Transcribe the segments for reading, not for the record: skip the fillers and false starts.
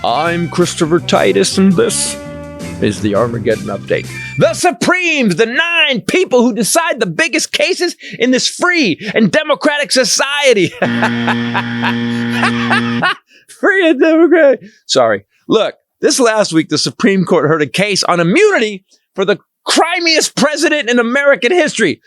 I'm Christopher Titus, and this is the Armageddon Update. The Supremes, the 9 people who decide the biggest cases in this free and democratic society. Free and democratic. Sorry. Look, this last week, the Supreme Court heard a case on immunity for the crimiest president in American history.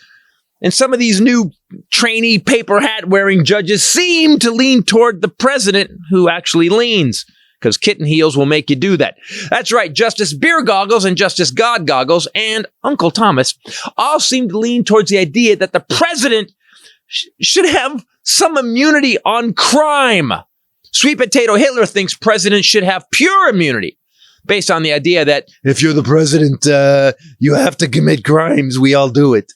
And some of these new trainee paper hat wearing judges seem to lean toward the president who actually leans. Because kitten heels will make you do that. That's right, Justice Beer Goggles and Justice God Goggles and Uncle Thomas all seem to lean towards the idea that the president should have some immunity on crime. Sweet Potato Hitler thinks presidents should have pure immunity, based on the idea that if you're the president, you have to commit crimes. We all do it.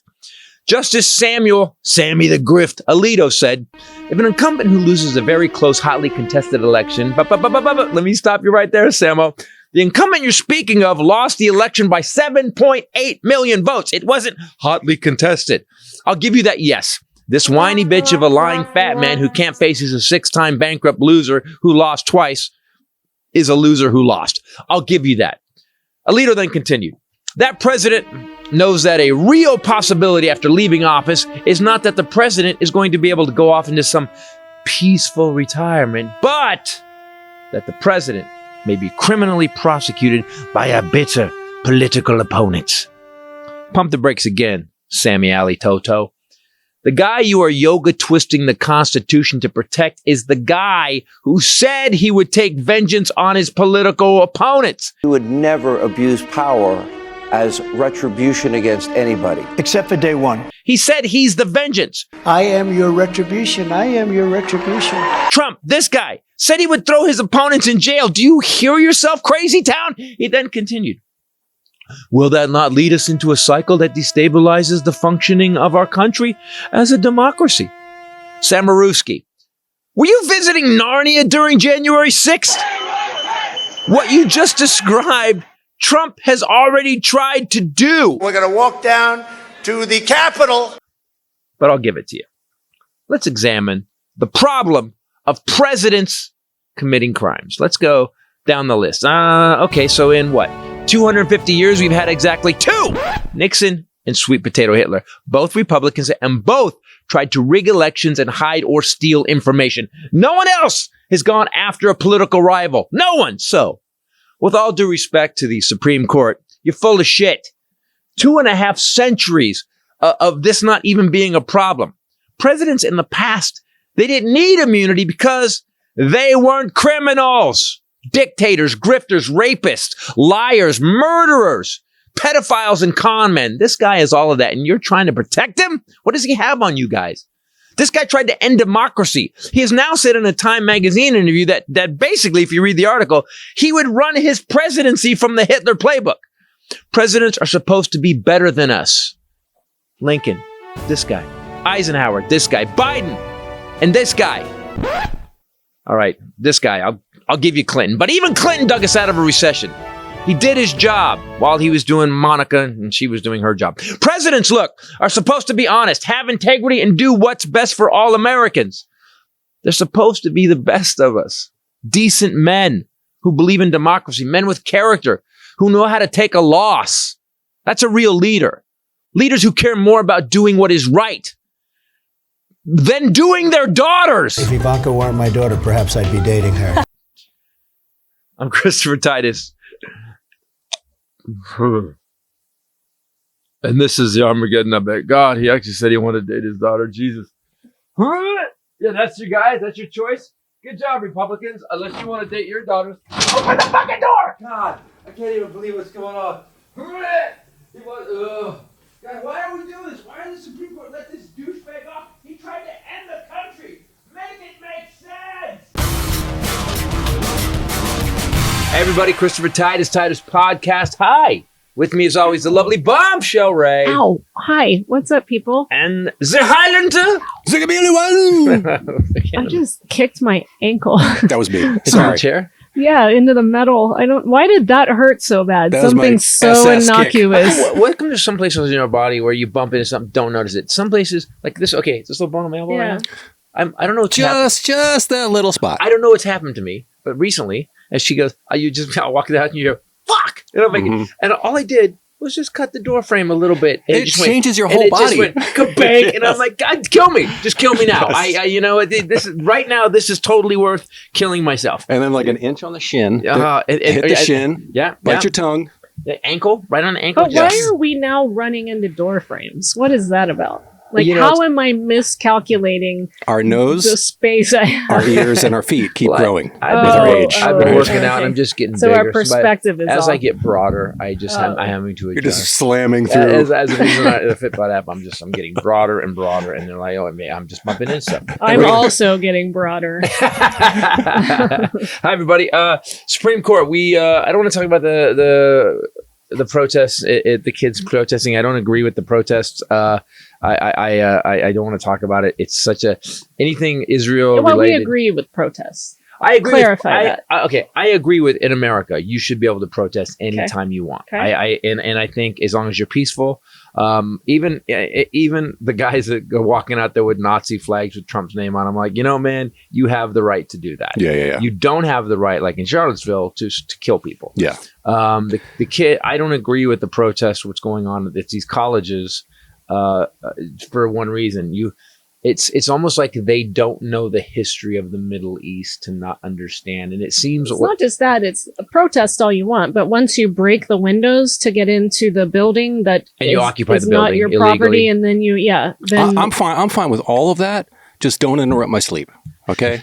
Justice Sammy the Grift Alito said, if an incumbent who loses a very close, hotly contested election, let me stop you right there, Samo. The incumbent you're speaking of lost the election by 7.8 million votes. It wasn't hotly contested. I'll give you that, yes. This whiny bitch of a lying fat man who can't face he's a 6-time bankrupt loser who lost twice is a loser who lost. I'll give you that. Alito then continued. That president knows that a real possibility after leaving office is not that the president is going to be able to go off into some peaceful retirement, but that the president may be criminally prosecuted by a bitter political opponent. Pump the brakes again, Sammy Ali Toto. The guy you are yoga twisting the Constitution to protect is the guy who said he would take vengeance on his political opponents. He would never abuse power as retribution against anybody. Except for day one. He said he's the vengeance. I am your retribution. I am your retribution. Trump, this guy, said he would throw his opponents in jail. Do you hear yourself, crazy town? He then continued. Will that not lead us into a cycle that destabilizes the functioning of our country as a democracy? Samaruski, were you visiting Narnia during January 6th? What you just described, Trump has already tried to do. We're going to walk down to the Capitol. But I'll give it to you. Let's examine the problem of presidents committing crimes. Let's go down the list. Okay, so in what? 250 years, we've had exactly 2. Nixon and Sweet Potato Hitler. Both Republicans and both tried to rig elections and hide or steal information. No one else has gone after a political rival. No one. So, with all due respect to the Supreme Court, you're full of shit. 2.5 centuries of this not even being a problem. Presidents in the past, they didn't need immunity because they weren't criminals. Dictators, grifters, rapists, liars, murderers, pedophiles, and con men. This guy is all of that, and you're trying to protect him? What does he have on you guys? This guy tried to end democracy. He has now said in a Time magazine interview that basically, if you read the article, he would run his presidency from the Hitler playbook. Presidents are supposed to be better than us. Lincoln, this guy. Eisenhower, this guy. Biden, and this guy. All right, this guy, I'll give you Clinton. But even Clinton dug us out of a recession. He did his job while he was doing Monica and she was doing her job. Presidents, look, are supposed to be honest, have integrity, and do what's best for all Americans. They're supposed to be the best of us. Decent men who believe in democracy, men with character, who know how to take a loss. That's a real leader. Leaders who care more about doing what is right than doing their daughters. If Ivanka weren't my daughter, perhaps I'd be dating her. I'm Christopher Titus. And this is the Armageddon Update. God, he actually said he wanted to date his daughter. Jesus. Yeah, that's your guys. That's your choice. Good job, Republicans. Unless you want to date your daughters. Open the fucking door! God, I can't even believe what's going on. God, why are we doing this? Why did the Supreme Court let this douchebag off? He tried to end the country. Make it make sense! Hey everybody, Christopher Titus Podcast. Hi. With me as always, the lovely Bombshell Ray. Ow. Hi. What's up, people? And the Highlander. I just kicked my ankle. That was me. Sorry. The chair? Yeah, into the metal. Why did that hurt so bad? Something so innocuous. Welcome to some places in your body where you bump into something, don't notice it. Some places, like this, okay, this little bone on my elbow right now. I don't know what's happened. Just that little spot. I don't know what's happened to me, but recently, as she goes, you just walk out and you go, fuck! And I'm like, and all I did was just cut the door frame a little bit. And it changes your whole body. Just went kabang, and I'm like, God, kill me! Just kill me now. This is right now. This is totally worth killing myself. And then like an inch on the shin. Hit the shin. Bite your tongue. The ankle, right on the ankle. But why are we now running into door frames? What is that about? Like, how am I miscalculating our nose, the space I have? Our ears, and our feet keep growing with our age. I've been working out. I'm just getting so bigger. our perspective is as off. I get broader, I'm having to adjust. You're just slamming through. As a reason of the Fitbot app, I'm getting broader and broader, and they're like, oh, I'm just bumping into stuff. I'm also getting broader. Hi, everybody. Supreme Court. I don't want to talk about the protests, the kids protesting. I don't agree with the protests. I don't want to talk about it. It's such anything Israel related. We agree with protests. I agree. Clarify that. I agree with in America, you should be able to protest anytime you want. Okay. And I think as long as you're peaceful, even the guys that go walking out there with Nazi flags with Trump's name on, I'm like, man, you have the right to do that. Yeah. You don't have the right, like in Charlottesville, to kill people. Yeah. The kid, I don't agree with the protest. What's going on? It's these colleges. For one reason, it's almost like they don't know the history of the Middle East to not understand. And it seems it's not just that, it's a protest all you want, but once you break the windows to get into the building you occupy the building not your illegally. property, and then then I'm fine with all of that. Just don't interrupt my sleep, okay?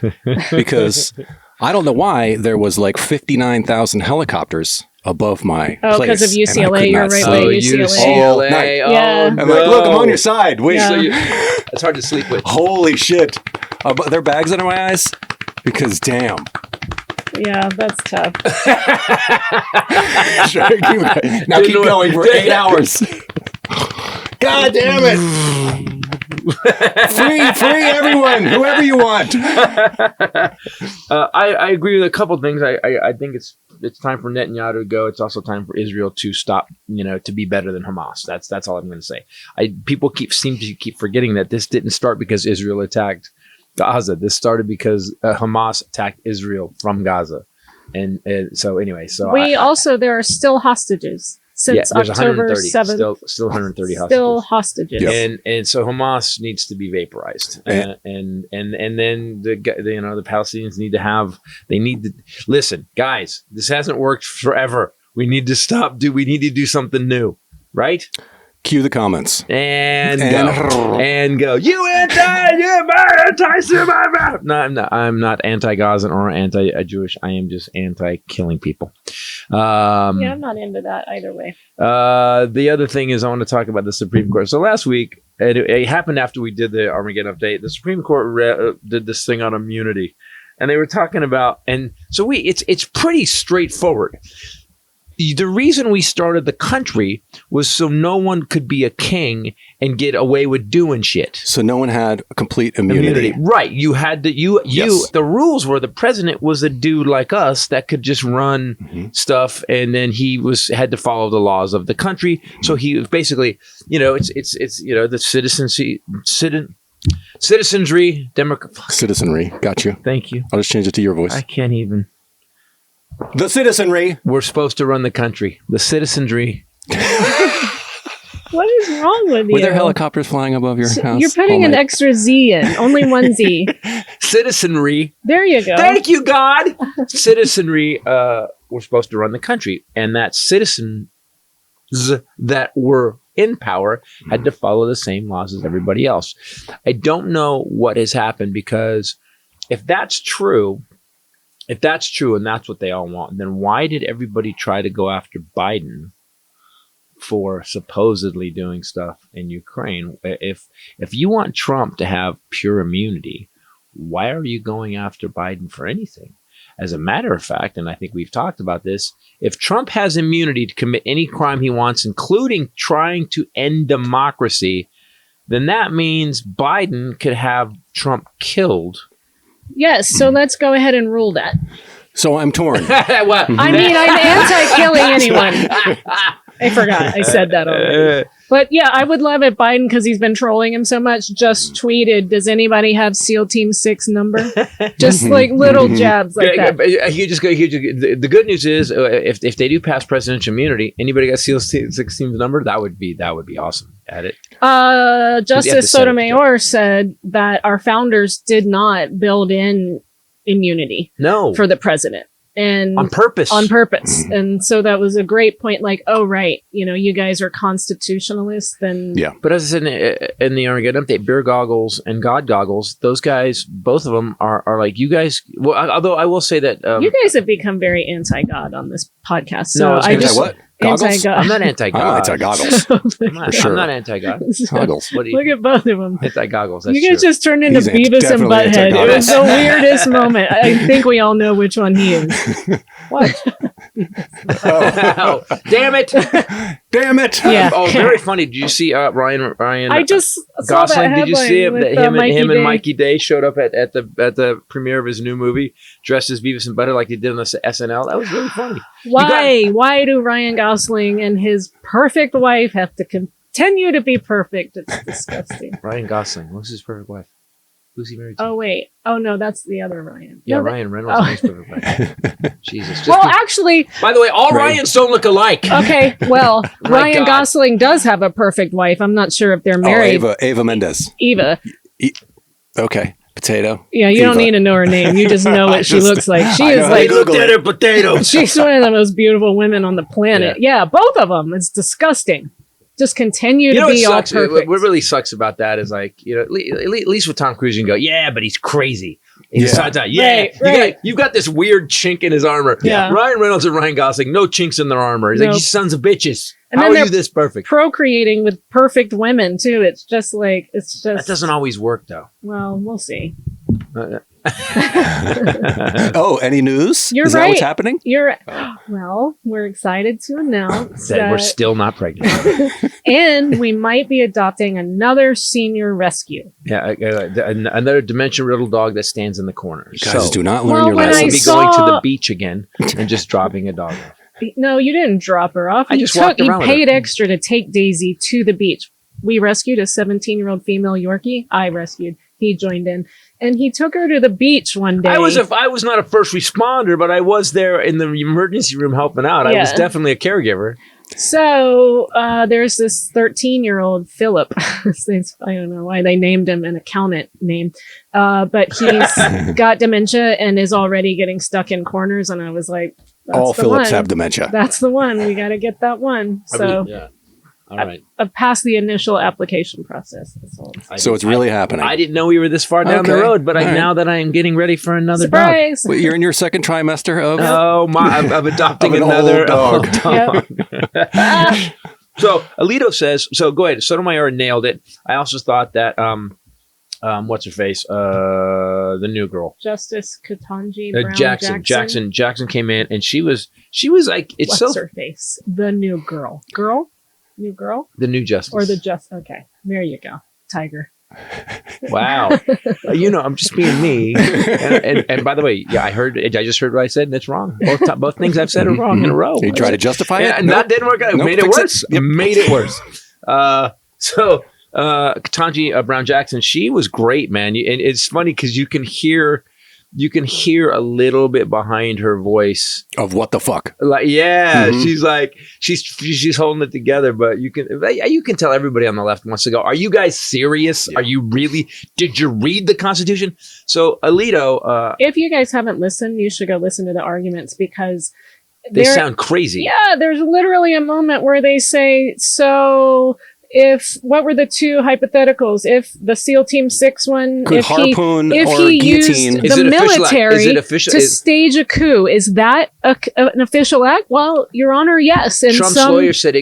Because I don't know why there was like 59,000 helicopters above my place. Because of UCLA, you're right by UCLA. Yeah. I'm like, look, I'm on your side. Wait. Yeah. It's hard to sleep with. Holy shit. There are bags under my eyes? Because damn. Yeah, that's tough. Now keep going for 8 hours. God damn it. Free everyone, whoever you want. I agree with a couple things. I think it's time for Netanyahu to go. It's also time for Israel to stop, to be better than Hamas. That's all I'm going to say. People seem to keep forgetting that this didn't start because Israel attacked Gaza. This started because Hamas attacked Israel from Gaza. And so anyway, there are still hostages. Since October 7th. Still 130 hostages. Still hostages. Yep. And so Hamas needs to be vaporized. And then the Palestinians need to listen, guys, this hasn't worked forever. We need to stop. We need to do something new. Right? Cue the comments. And go. You anti-Semitic. No, I'm not anti-Gazan or anti-Jewish. I am just anti-killing people. I'm not into that either way. The other thing is I want to talk about the Supreme Court. So last week, it happened after we did the Armageddon update. The Supreme Court did this thing on immunity, and they were talking about, and so it's pretty straightforward. The reason we started the country was so no one could be a king and get away with doing shit. So no one had a complete immunity. Right. You had to, yes. The rules were the president was a dude like us that could just run stuff. And then he had to follow the laws of the country. So he was basically, it's the citizenry, Citizenry. Got you. Thank you. I'll just change it to your voice. I can't even. The citizenry. We're supposed to run the country. The citizenry. What is wrong with you? Were there helicopters flying above your house? You're putting an extra Z in. Only one Z. Citizenry. There you go. Thank you, God. Citizenry. We're supposed to run the country. And that citizens that were in power had to follow the same laws as everybody else. I don't know what has happened, because if that's true, and that's what they all want, then why did everybody try to go after Biden for supposedly doing stuff in Ukraine? If you want Trump to have pure immunity, why are you going after Biden for anything? As a matter of fact, and I think we've talked about this, if Trump has immunity to commit any crime he wants, including trying to end democracy, then that means Biden could have Trump killed. Yes, so let's go ahead and rule that. So I'm torn. I mean, I'm anti-killing anyone. I forgot I said that already. But yeah, I would love it. Biden, because he's been trolling him so much, just tweeted, does anybody have SEAL Team 6 number? Just like little jabs like that. The good news is if they do pass presidential immunity, anybody got SEAL 6 Team's number? That would be awesome. Add it. Justice Sotomayor said that our founders did not build in immunity for the president. And on purpose. And so that was a great point. Like, oh, right. You guys are constitutionalists. Then. Yeah. But as I said in the Armageddon update, beer goggles and God goggles, those guys, both of them are like, you guys. Well, although I will say that. You guys have become very anti-God on this podcast. So no, I just. What? Goggles? Anti-God. I'm not anti-God. I'm anti-goggles. I'm not anti-God. Goggles. Look at both of them. Anti-goggles. You guys just turned into Beavis and Butthead. It was the weirdest moment. I think we all know which one he is. What? Oh, damn it! Damn it! Yeah. Very funny. Did you see Ryan? I just saw Gosling. that Did you see him? with, Him and Day. Mikey Day showed up at the premiere of his new movie, dressed as Beavis and Butthead, like he did on the SNL. That was really funny. Why do Ryan Gosling and his perfect wife have to continue to be perfect? It's disgusting. Ryan Gosling. What's his perfect wife? Who's he married to? Oh, wait. Oh, no, that's the other Ryan. Yeah, No, Ryan Reynolds. His perfect wife. Jesus. Actually, by the way, all Ryans don't look alike. okay. Well, Ryan God. Gosling does have a perfect wife. I'm not sure if they're married. Ava Mendes. Eva. Okay. Potato. Yeah, you don't need to know her name. You just know what she looks like. She is like, looked at her potatoes. she's one of the most beautiful women on the planet. Yeah, both of them. It's disgusting. Just continue to be all perfect. What really sucks about that is like, at least with Tom Cruise, you can go, yeah, but he's crazy. You've got this weird chink in his armor. Yeah. Ryan Reynolds and Ryan Gosling, no chinks in their armor. He's like, you sons of bitches. And How then are you this perfect? Procreating with perfect women too. It's just That doesn't always work though. Well, we'll see. Oh, any news? You're Is right. that what's happening? Well, we're excited to announce that we're still not pregnant. and we might be adopting another senior rescue. Yeah, another dementia-riddled dog that stands in the corner. You guys do not learn your when lessons. We'll be going to the beach again and just dropping a dog off. No, you didn't drop her off. I just walked around with paid her. extra to take Daisy to the beach. We rescued a 17-year-old female Yorkie. I rescued. He joined in. And he took her to the beach one day. I was not a first responder, but I was there in the emergency room helping out. I was definitely a caregiver. So there's this 13-year-old Philip. I don't know why they named him an accountant name, but he's got dementia and is already getting stuck in corners. And I was like, all Phillips have dementia. That's the one. We got to get that one. So All right. I've passed the initial application process. So it's really happening. I didn't know we were this far down the road, but now that I am getting ready for another surprise. dog. Wait, you're in your second trimester of? of adopting another dog. Yep. So Alito says, so go ahead. Sotomayor nailed it. I also thought that, what's her face? The new girl. Justice Ketanji Brown Jackson came in and she was like, it's what's her face? The new girl. New girl? The new justice. Or okay. There you go. Tiger. Wow. I'm just being me. And by the way, I just heard what I said and it's wrong. Both things I've said are wrong in a row. You try to justify it? And that didn't work out. It made it worse. It made it worse. So Ketanji Brown Jackson, she was great, man. And it's funny because you can hear a little bit behind her voice of what the fuck. Like, she's like she's holding it together, but you can tell everybody on the left wants to go, are you guys serious? Are you really? Did you read the Constitution? So Alito, if you guys haven't listened, you should go listen to the arguments because they sound crazy. Yeah, there's literally a moment where they say, so what were the two hypotheticals? If the SEAL Team 6 one, could if harpoon he or used guillotine. the military to stage a coup, is that an official act? Well, Your Honor, yes. In Trump's some lawyer said it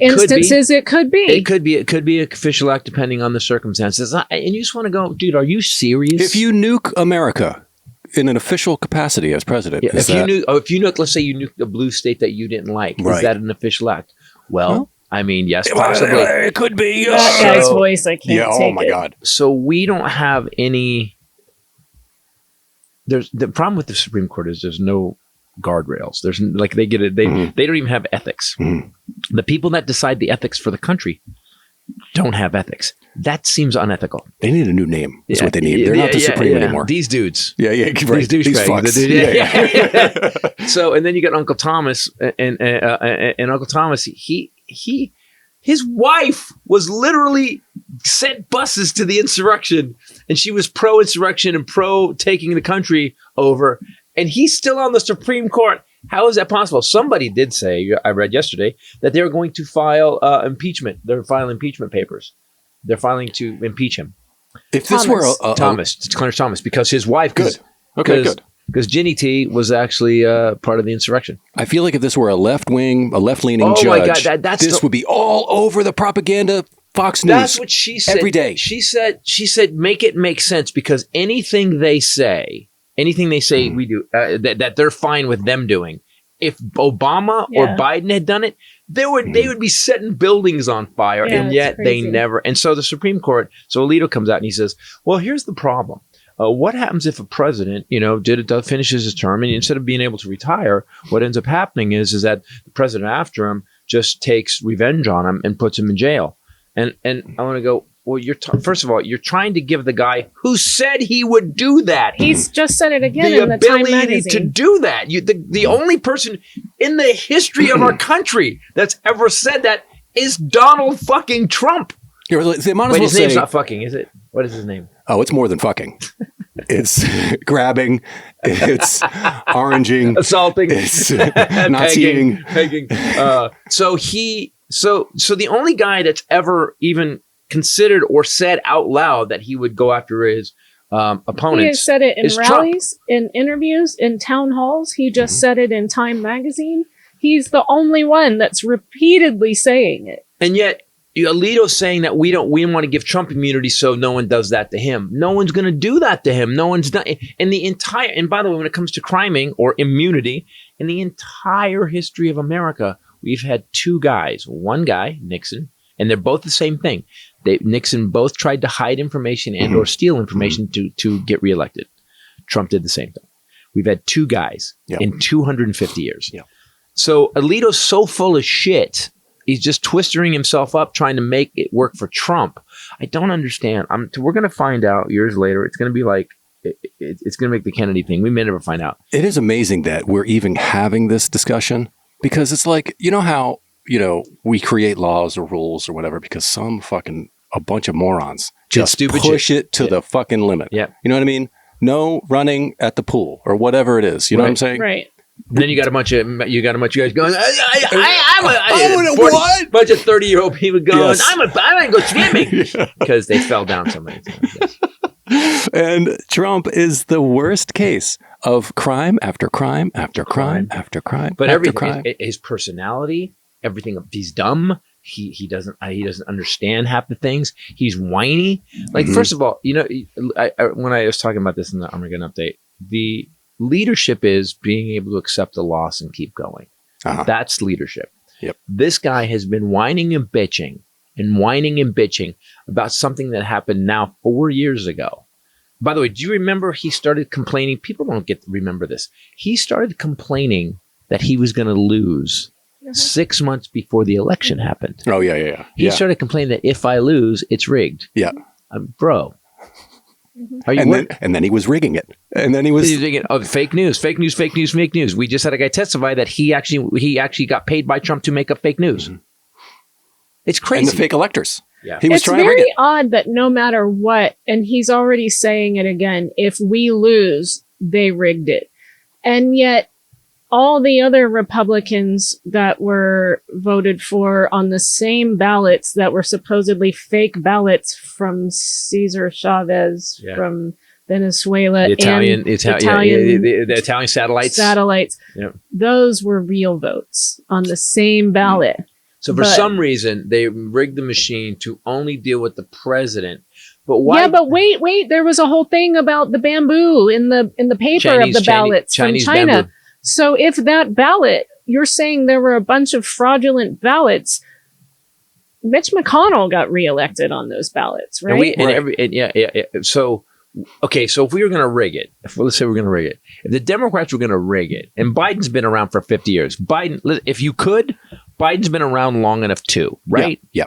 could be. It could be an official act depending on the circumstances. And you just want to go, dude, are you serious? If you nuke America in an official capacity as president, if you nuke, let's say you nuked a blue state that you didn't like, is that an official act? Well, I mean, yes, possibly. It could be. That guy's voice, I can't take oh my God. So we don't have any. There's the problem with the Supreme Court is there's no guardrails. There's like they get it. They don't even have ethics. The people that decide the ethics for the country don't have ethics. That seems unethical. They need a new name. That's what they need. They're not the Supreme anymore. These dudes. Yeah, right. These fucks. So, and then you got Uncle Thomas, and Uncle Thomas, his wife was literally sent buses to the insurrection, and she was pro-insurrection and pro taking the country over, and he's still on the Supreme Court. How is that possible? Somebody did say, I read yesterday, that they're going to file impeachment. They're filing impeachment papers. They're filing to impeach him. If this were Clarence Thomas, because his wife, good. Because Ginny T was actually part of the insurrection. I feel like if this were a left-leaning judge, my God, this would be all over the propaganda Fox News. That's what she said every day. She said, make it make sense, because anything they say we do, that they're fine with them doing. If Obama or Biden had done it, they would be setting buildings on fire, and yet they never. And so the Supreme Court, so Alito comes out and he says, well, here's the problem. What happens if a president, finishes his term, and instead of being able to retire, what ends up happening is that the president after him just takes revenge on him and puts him in jail. And I want to go, well, first of all, you're trying to give the guy who said he would do that. He's just said it again in the Time magazine. To do that. The only person in the history of our country that's ever said that is Donald fucking Trump. His name's not fucking, is it? What is his name? Oh, it's more than fucking. It's grabbing. It's oranging. Assaulting. It's Naziing. Pegging. So the only guy that's ever even considered or said out loud that he would go after his opponents. He has said it in rallies, Trump. in interviews, in town halls. He just said it in Time magazine. He's the only one that's repeatedly saying it. And yet, Alito's saying that we want to give Trump immunity so no one does that to him. No one's going to do that to him. No one's done. And by the way, when it comes to criming or immunity, in the entire history of America, we've had two guys. One guy, Nixon, and they're both the same thing. Nixon both tried to hide information and or steal information to get reelected. Trump did the same thing. We've had two guys in 250 years. Yep. So Alito's so full of shit. He's just twisting himself up, trying to make it work for Trump. I don't understand. We're going to find out years later. It's going to be like, it's going to make the Kennedy thing. We may never find out. It is amazing that we're even having this discussion, because it's like, how, we create laws or rules or whatever because a bunch of morons just push it to the fucking limit. Yeah. You know what I mean? No running at the pool or whatever it is. You know what I'm saying? Right. Then you got a bunch of guys going, what? Bunch of 30-year-old people going, Yes. I'm going to go swimming because they fell down so many times. Yes. And Trump is the worst case of crime after crime after crime after crime. But after crime. His personality, everything, he's dumb. He doesn't understand half the things. He's whiny. Like, first of all, when I was talking about this in the Armageddon update, the leadership is being able to accept a loss and keep going. That's leadership. Yep. This guy has been whining and bitching about something that happened now 4 years ago. By the way, do you remember he started complaining? People don't remember this. He started complaining that he was going to lose 6 months before the election happened. Oh, yeah. He started complaining that if I lose, it's rigged. Yeah. Bro. Are you and then he was rigging it. And then he was thinking, fake news. We just had a guy testify that he actually got paid by Trump to make up fake news. It's crazy. And the fake electors. Yeah. He was it's trying to rig very it. odd that no matter what, and he's already saying it again, if we lose, they rigged it. And yet all the other Republicans that were voted for on the same ballots that were supposedly fake ballots from Cesar Chavez from Venezuela, the Italian satellites. Yeah. Those were real votes on the same ballot. So for some reason, they rigged the machine to only deal with the president. But why? Yeah, but wait. There was a whole thing about the bamboo in the paper of the ballots from China. Bamboo. So if that ballot, you're saying there were a bunch of fraudulent ballots, Mitch McConnell got reelected on those ballots, right? So if we were going to rig it, let's say we're going to rig it, if the Democrats were going to rig it, and Biden's been around for 50 years, Biden's been around long enough too, right? Yeah.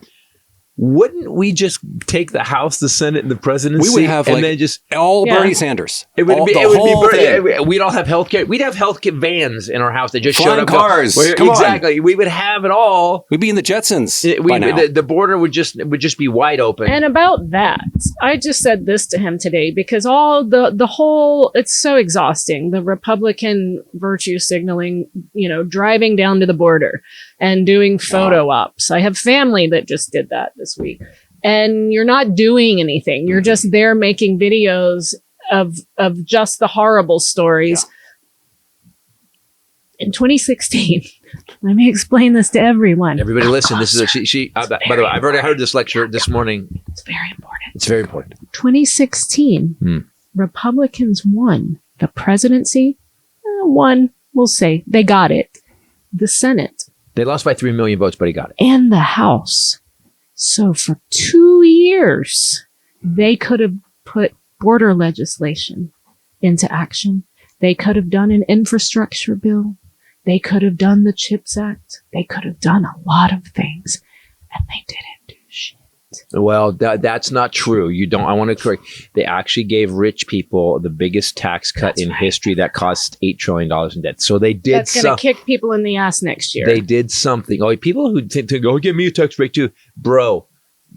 wouldn't we just take the House, the Senate, and the presidency? We would have and then just all Bernie Sanders. It would all, be the it would whole be thing. Bernie. We'd all have healthcare. We'd have healthcare vans in our house that just Flying showed up. cars. Come Exactly. We would have it all. We'd be in the Jetsons by now. The border would just be wide open. And about that, I just said this to him today because all the whole, it's so exhausting. The Republican virtue signaling, driving down to the border and doing photo ops. I have family that just did that this week. And you're not doing anything. You're just there making videos of just the horrible stories. In 2016, let me explain this to everyone. Everybody listen. This is by the way, I've already heard this lecture this morning. It's very important. It's very important. 2016, Republicans won the presidency. We'll say. They got it. The Senate. They lost by 3 million votes, but he got it. And the House. So for 2 years, they could have put border legislation into action. They could have done an infrastructure bill. They could have done the CHIPS Act. They could have done a lot of things, and they didn't do shit. Well, that's not true. I want to correct. They actually gave rich people the biggest tax cut in history that cost $8 trillion in debt. So they did. That's going to kick people in the ass next year. They did something. Oh, people who tend to go, give me a tax break too. Bro,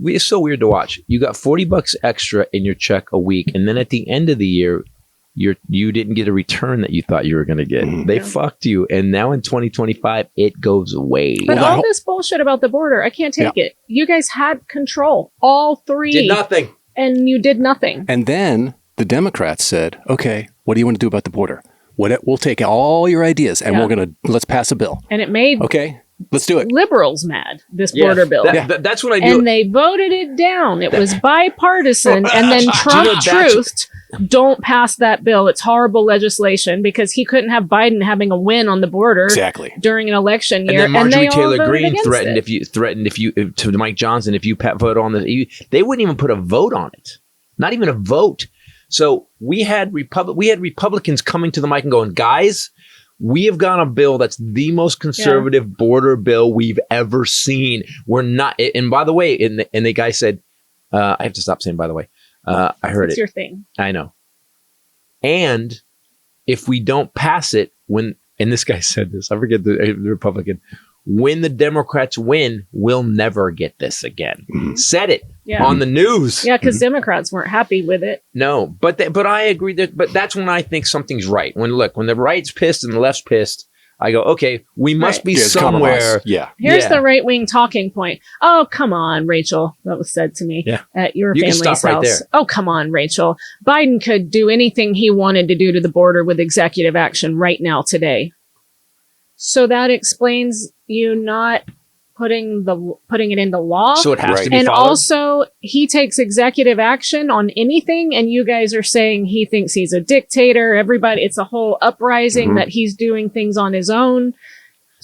it's so weird to watch. You got $40 extra in your check a week. And then at the end of the year, you didn't get a return that you thought you were going to get. They fucked you. And now in 2025, it goes away. But all this bullshit about the border, I can't take it. You guys had control. All three. Did nothing. And you did nothing. And then the Democrats said, okay, what do you want to do about the border? We'll take all your ideas and let's pass a bill. And it made let's do it. Liberals mad, this border bill. That's what I do. And they voted it down. It was bipartisan. And then Trump truthed, don't pass that bill. It's horrible legislation because he couldn't have Biden having a win on the border during an election year. And then Marjorie Taylor Greene threatened to Mike Johnson, if you vote on this, they wouldn't even put a vote on it. Not even a vote. So we had Republicans coming to the mic and going, guys, we have got a bill that's the most conservative border bill we've ever seen. We're not. And by the way, and the guy said, I have to stop saying, by the way, I heard it's your thing. I know. And if we don't pass it and this guy said this, I forget the Republican, when the Democrats win, we'll never get this again. Said it on the news. Yeah, because Democrats weren't happy with it. No, but I agree but that's when I think something's right. When the right's pissed and the left's pissed, I go, okay, we must be somewhere. Here's the right-wing talking point. Oh, come on, Rachel. That was said to me at your family's house. Right there. Oh, come on, Rachel. Biden could do anything he wanted to do to the border with executive action right now today. So that explains you not putting it into law. So it has to be and followed. Also, he takes executive action on anything, and you guys are saying he thinks he's a dictator. Everybody, it's a whole uprising that he's doing things on his own.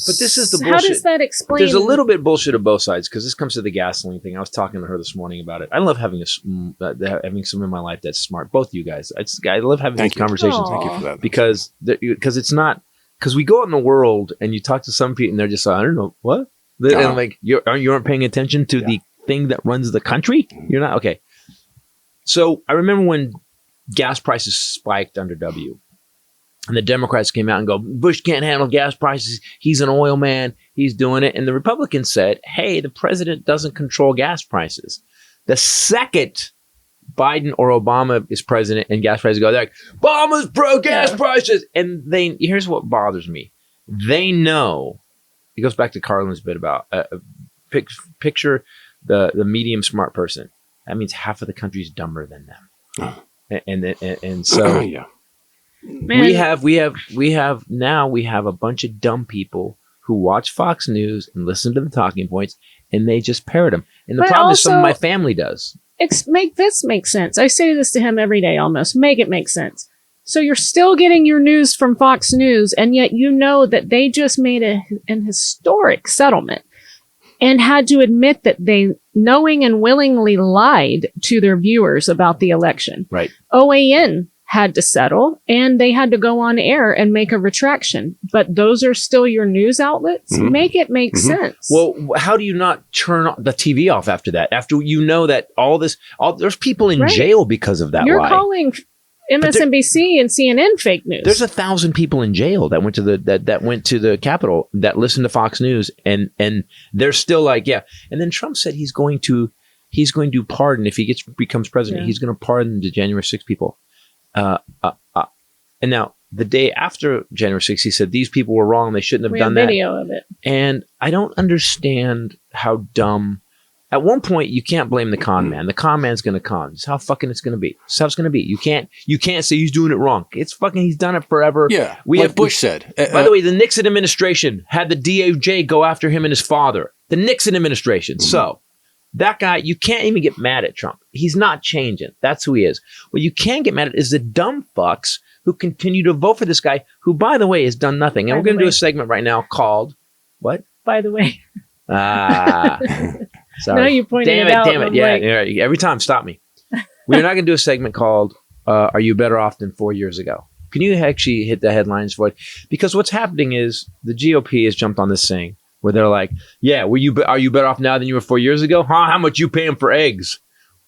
But this is the bullshit. How does that explain? There's a little bit of bullshit of both sides because this comes to the gasoline thing. I was talking to her this morning about it. I love having someone in my life that's smart. Both you guys. I love having these conversations. Thank you for that. Because it's not. Because we go out in the world and you talk to some people and they're just like, I don't know, what? And I'm like, you aren't paying attention to the thing that runs the country? You're not? Okay. So I remember when gas prices spiked under W. And the Democrats came out and go, Bush can't handle gas prices. He's an oil man. He's doing it. And the Republicans said, hey, the president doesn't control gas prices. The second Biden or Obama is president and gas prices go, they're like, Obama's pro gas prices. And here's what bothers me. They know, it goes back to Carlin's bit about picture the medium smart person. That means half of the country's dumber than them. And so we have a bunch of dumb people who watch Fox News and listen to the talking points and they just parrot them. And the problem is some of my family does. Make this make sense. I say this to him every day almost. Make it make sense. So you're still getting your news from Fox News, and yet you know that they just made an historic settlement and had to admit that they knowing and willingly lied to their viewers about the election. Right. OAN had to settle, and they had to go on air and make a retraction. But those are still your news outlets. Make it make sense. Well, how do you not turn the TV off after that? After you know that there's people in jail because of that. You're lie. Calling MSNBC and CNN fake news. There's 1,000 people in jail that went to the Capitol that listened to Fox News, and they're still like, yeah. And then Trump said he's going to pardon if he becomes president. Yeah. He's going to pardon the January 6 people. And now the day after January 6th, he said these people were wrong. They shouldn't have done that. Video of it. And I don't understand how dumb. At one point, you can't blame the con man. The con man's going to con. It's how fucking it's going to be. It's how it's going to be. You can't say he's doing it wrong. He's done it forever. Yeah, Bush said. By the way, the Nixon administration had the DOJ go after him and his father. The Nixon administration. So that guy, you can't even get mad at Trump. He's not changing. That's who he is. What you can get mad at is the dumb fucks who continue to vote for this guy, who, by the way, has done nothing. And we're going to do a segment right now called what? By the way. Sorry. Now you pointed it out. Damn it. Yeah. Every time, stop me. We're not going to do a segment called Are You Better Off Than 4 Years Ago? Can you actually hit the headlines for it? Because what's happening is the GOP has jumped on this thing where they're like, yeah, are you better off now than you were 4 years ago? Huh? How much you paying for eggs?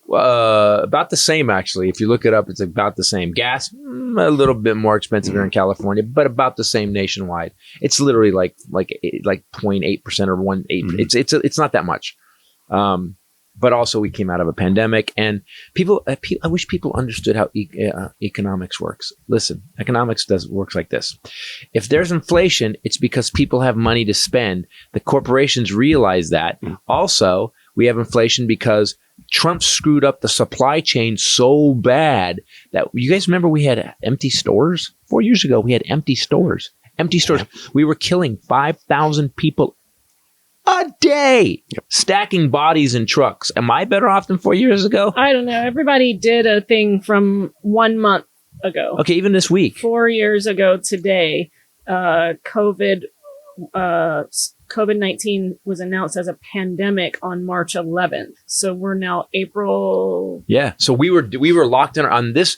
About the same, actually. If you look it up, it's about the same. Gas, a little bit more expensive here in California, but about the same nationwide. It's literally like 0.8% or 1.8. It's not that much. But also we came out of a pandemic, and I wish people understood how economics works. Listen, economics works like this. If there's inflation, it's because people have money to spend. The corporations realize that. Also, we have inflation because Trump screwed up the supply chain so bad that you guys remember we had empty stores 4 years ago. We had empty stores. We were killing 5,000 people a day, stacking bodies in trucks. Am I better off than 4 years ago? I don't know. Everybody did a thing from 1 month ago. Okay, even this week. 4 years ago today, COVID-19 was announced as a pandemic on March 11th. So we're now April. Yeah. So we were locked in on this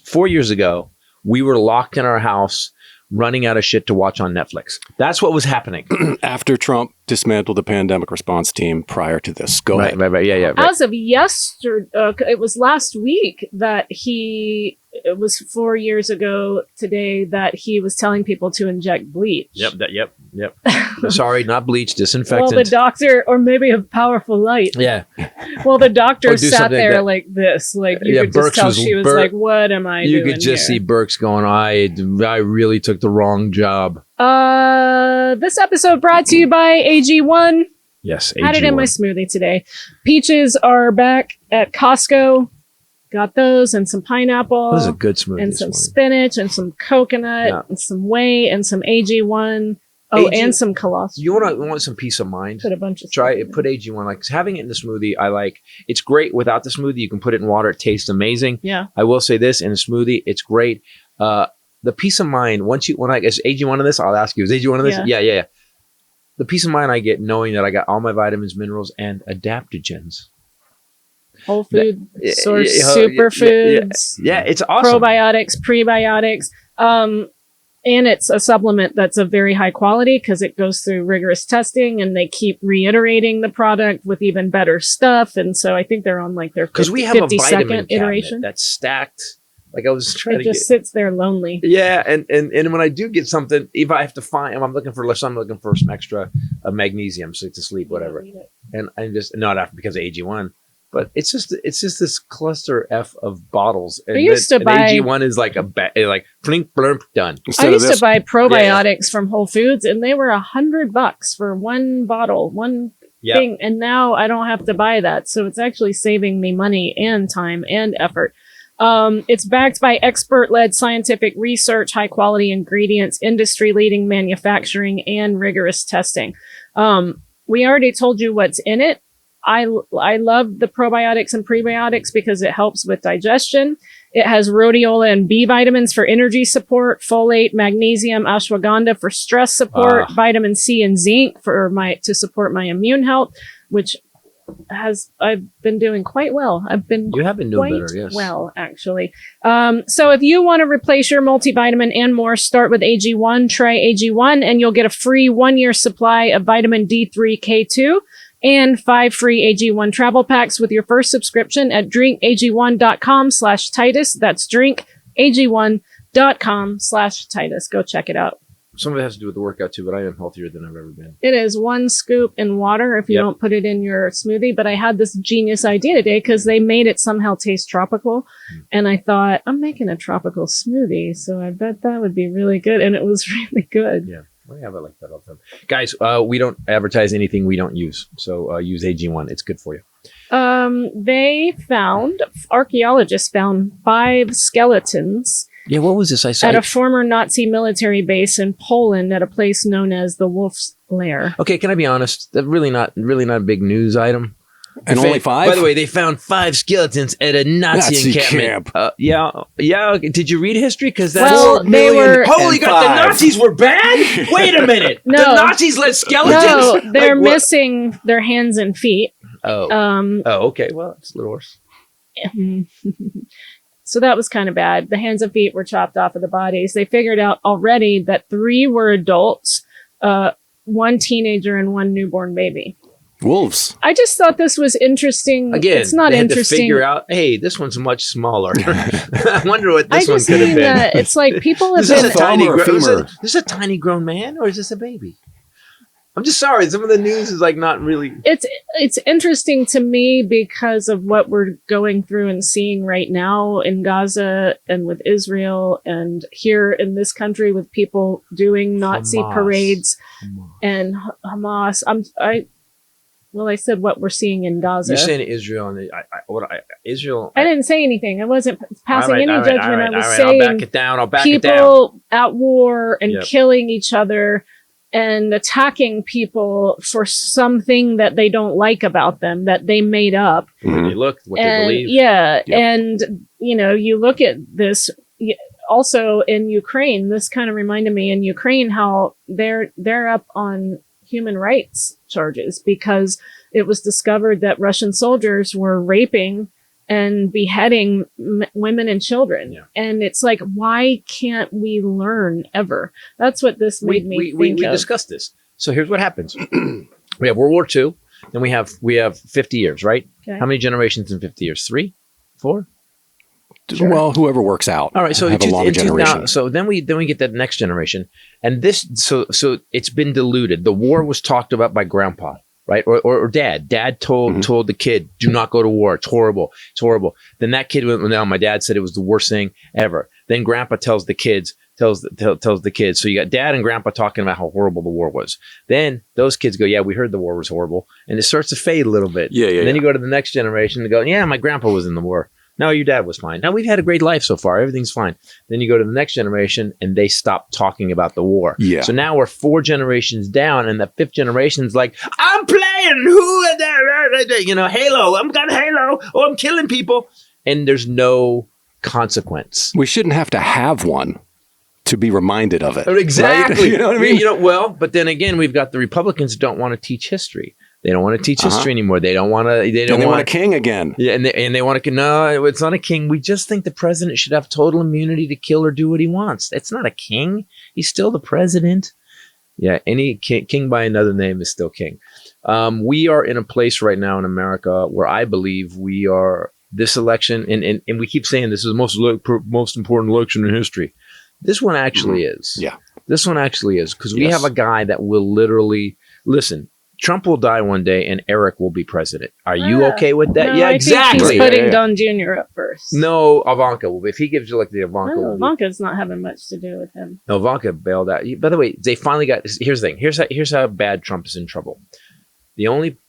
4 years ago. We were locked in our house, running out of shit to watch on Netflix. That's what was happening. After Trump dismantled the pandemic response team prior to this. Go ahead. Right. Yeah. Right. As of yesterday, it was last week that it was 4 years ago today that he was telling people to inject bleach. Yep. Sorry, not bleach, disinfectant. Well, the doctor, or maybe a powerful light. Yeah. Well, the doctor sat there like this. Like you could just tell she was like, what am I doing You could just see Burks going, I really took the wrong job. This episode brought to you by AG1. Yes, AG1. Had it in my smoothie today. Peaches are back at Costco. Got those and some pineapple. That was a good smoothie. And some spinach and some coconut and some whey and some AG1. Oh, and some colostrum. You want some peace of mind? Put a bunch of Try it. Put AG1. Like having it in the smoothie, I like. It's great without the smoothie. You can put it in water. It tastes amazing. Yeah. I will say this in a smoothie, it's great. The peace of mind when I guess AG1 of this, I'll ask you, is AG1 of this? Yeah. The peace of mind I get knowing that I got all my vitamins, minerals, and adaptogens. Whole food source superfoods. Yeah, it's awesome. Probiotics, prebiotics. And it's a supplement that's of very high quality because it goes through rigorous testing and they keep reiterating the product with even better stuff. And so I think they're on like their 50-second iteration. That's stacked. Like I was trying to get. It just sits there lonely. Yeah, and when I do get something, if I have to find, I'm looking for some extra magnesium so to sleep, whatever. And I'm just not after because of AG1. But it's just this cluster F of bottles. And I used to buy AG1 is like flink blurp done. I used to buy probiotics from Whole Foods, and they were $100 for one bottle, one thing. And now I don't have to buy that, so it's actually saving me money and time and effort. It's backed by expert-led scientific research, high-quality ingredients, industry-leading manufacturing, and rigorous testing. We already told you what's in it. I love the probiotics and prebiotics because it helps with digestion. It has rhodiola and B vitamins for energy support, folate, magnesium, ashwagandha for stress support, vitamin C and zinc to support my immune health, which I've been doing quite well. You have been doing quite better, yes. well, actually. So if you want to replace your multivitamin and more, start with AG1. Try AG1 and you'll get a free 1-year supply of vitamin D3, K2 and 5 free AG1 travel packs with your first subscription at drinkag1.com/Titus. That's drinkag1.com/Titus. Go check it out. Some of it has to do with the workout too, but I am healthier than I've ever been. It is 1 scoop in water if you don't put it in your smoothie. But I had this genius idea today because they made it somehow taste tropical. And I thought, I'm making a tropical smoothie, so I bet that would be really good. And it was really good. Yeah. We have it like that all the time. Guys, we don't advertise anything we don't use. So use AG1. It's good for you. Archaeologists found 5 skeletons. Yeah, what was this? I saw at a former Nazi military base in Poland at a place known as the Wolf's Lair. Okay, can I be honest? That's really not a big news item. And only 5? By the way, they found 5 skeletons at a Nazi encampment. Yeah. Did you read history? Because that's they were. Holy God, the Nazis were bad. Wait a minute. No, the Nazis let skeletons. No, they're missing their hands and feet. Oh. Okay. Well, it's a little worse. So that was kind of bad. The hands and feet were chopped off of the bodies. They figured out already that 3 were adults, 1 teenager, and 1 newborn baby. Wolves. I just thought this was interesting. Again, it's not they had interesting. to figure out, hey, this one's much smaller. I wonder what this one could have been. That it's like people have Is been. this a tiny grown man or is this a baby? I'm just sorry. Some of the news is like not really. It's interesting to me because of what we're going through and seeing right now in Gaza and with Israel and here in this country with people doing Nazi parades and Hamas. I said what we're seeing in Gaza. You're saying Israel and Israel. I didn't say anything. I wasn't passing any judgment. I was saying I'll back it down. People at war and killing each other and attacking people for something that they don't like about them that they made up. They look, what they believe. Yeah, and you look at this also in Ukraine. This kind of reminded me in Ukraine how they're up on human rights charges because it was discovered that Russian soldiers were raping and beheading women and children. Yeah. And it's like, why can't we learn ever? That's what this made me think we discussed this. So here's what happens. We have World War II, then we have 50 years, right? Okay. How many generations in 50 years? 3? 4? Sure. Well, whoever works out. All right, so have a longer generation. So then we get that next generation, and this so it's been diluted. The war was talked about by grandpa, right, or dad. Dad told the kid, "Do not go to war. It's horrible. It's horrible." Then that kid went down. My dad said it was the worst thing ever. Then grandpa tells the kids. Tells the kids. So you got dad and grandpa talking about how horrible the war was. Then those kids go, yeah, we heard the war was horrible, and it starts to fade a little bit. And then you go to the next generation and go, yeah, my grandpa was in the war. No, your dad was fine. Now we've had a great life so far. Everything's fine. Then you go to the next generation and they stop talking about the war. Yeah. So now we're 4 generations down and the 5th generation's like, I'm playing Halo. I'm got Halo. Oh, I'm killing people. And there's no consequence. We shouldn't have to have one to be reminded of it. Exactly. Right? You know what I mean? Well, but then again, we've got the Republicans who don't want to teach history. They don't want to teach history anymore. They don't want to. They want a king again. Yeah, and they want to. No, it's not a king. We just think the president should have total immunity to kill or do what he wants. It's not a king. He's still the president. Yeah, any king by another name is still king. We are in a place right now in America where I believe we are. This election, and we keep saying this is the most important election in history. This one actually is. Yeah. This one actually is because we have a guy that will literally listen. Trump will die one day and Eric will be president. Are you okay with that? No, yeah, exactly. Think he's putting Don Jr. up first. No, Ivanka will. If he gives you like the Ivanka will. Ivanka's not having much to do with him. No, Ivanka bailed out. By the way, they finally got. Here's the thing. Here's how bad Trump is in trouble.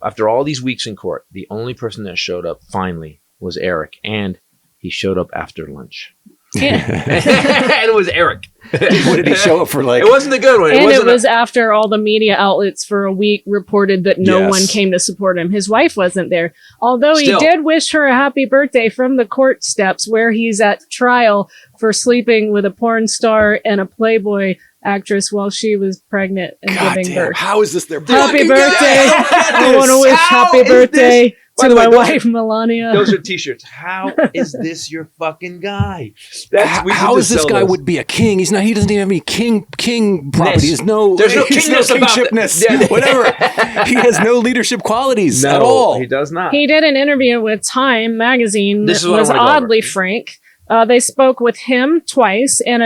After all these weeks in court, the only person that showed up finally was Eric, and he showed up after lunch. Yeah. And it was Eric. What did he show up for? Like, it wasn't a good one. It was after all the media outlets for a week reported that no one came to support him. His wife wasn't there. Although he did wish her a happy birthday from the court steps where he's at trial for sleeping with a porn star and a Playboy actress while she was pregnant and giving birth. How is this their Happy birthday! I want to wish happy birthday to my wife Melania. Those are T-shirts. How is this your fucking guy? How is this guy would be a king? He's not. He doesn't even have any king property. There's no kingshipness. Whatever. He has no leadership qualities at all. He does not. He did an interview with Time magazine that was oddly frank. They spoke with him twice and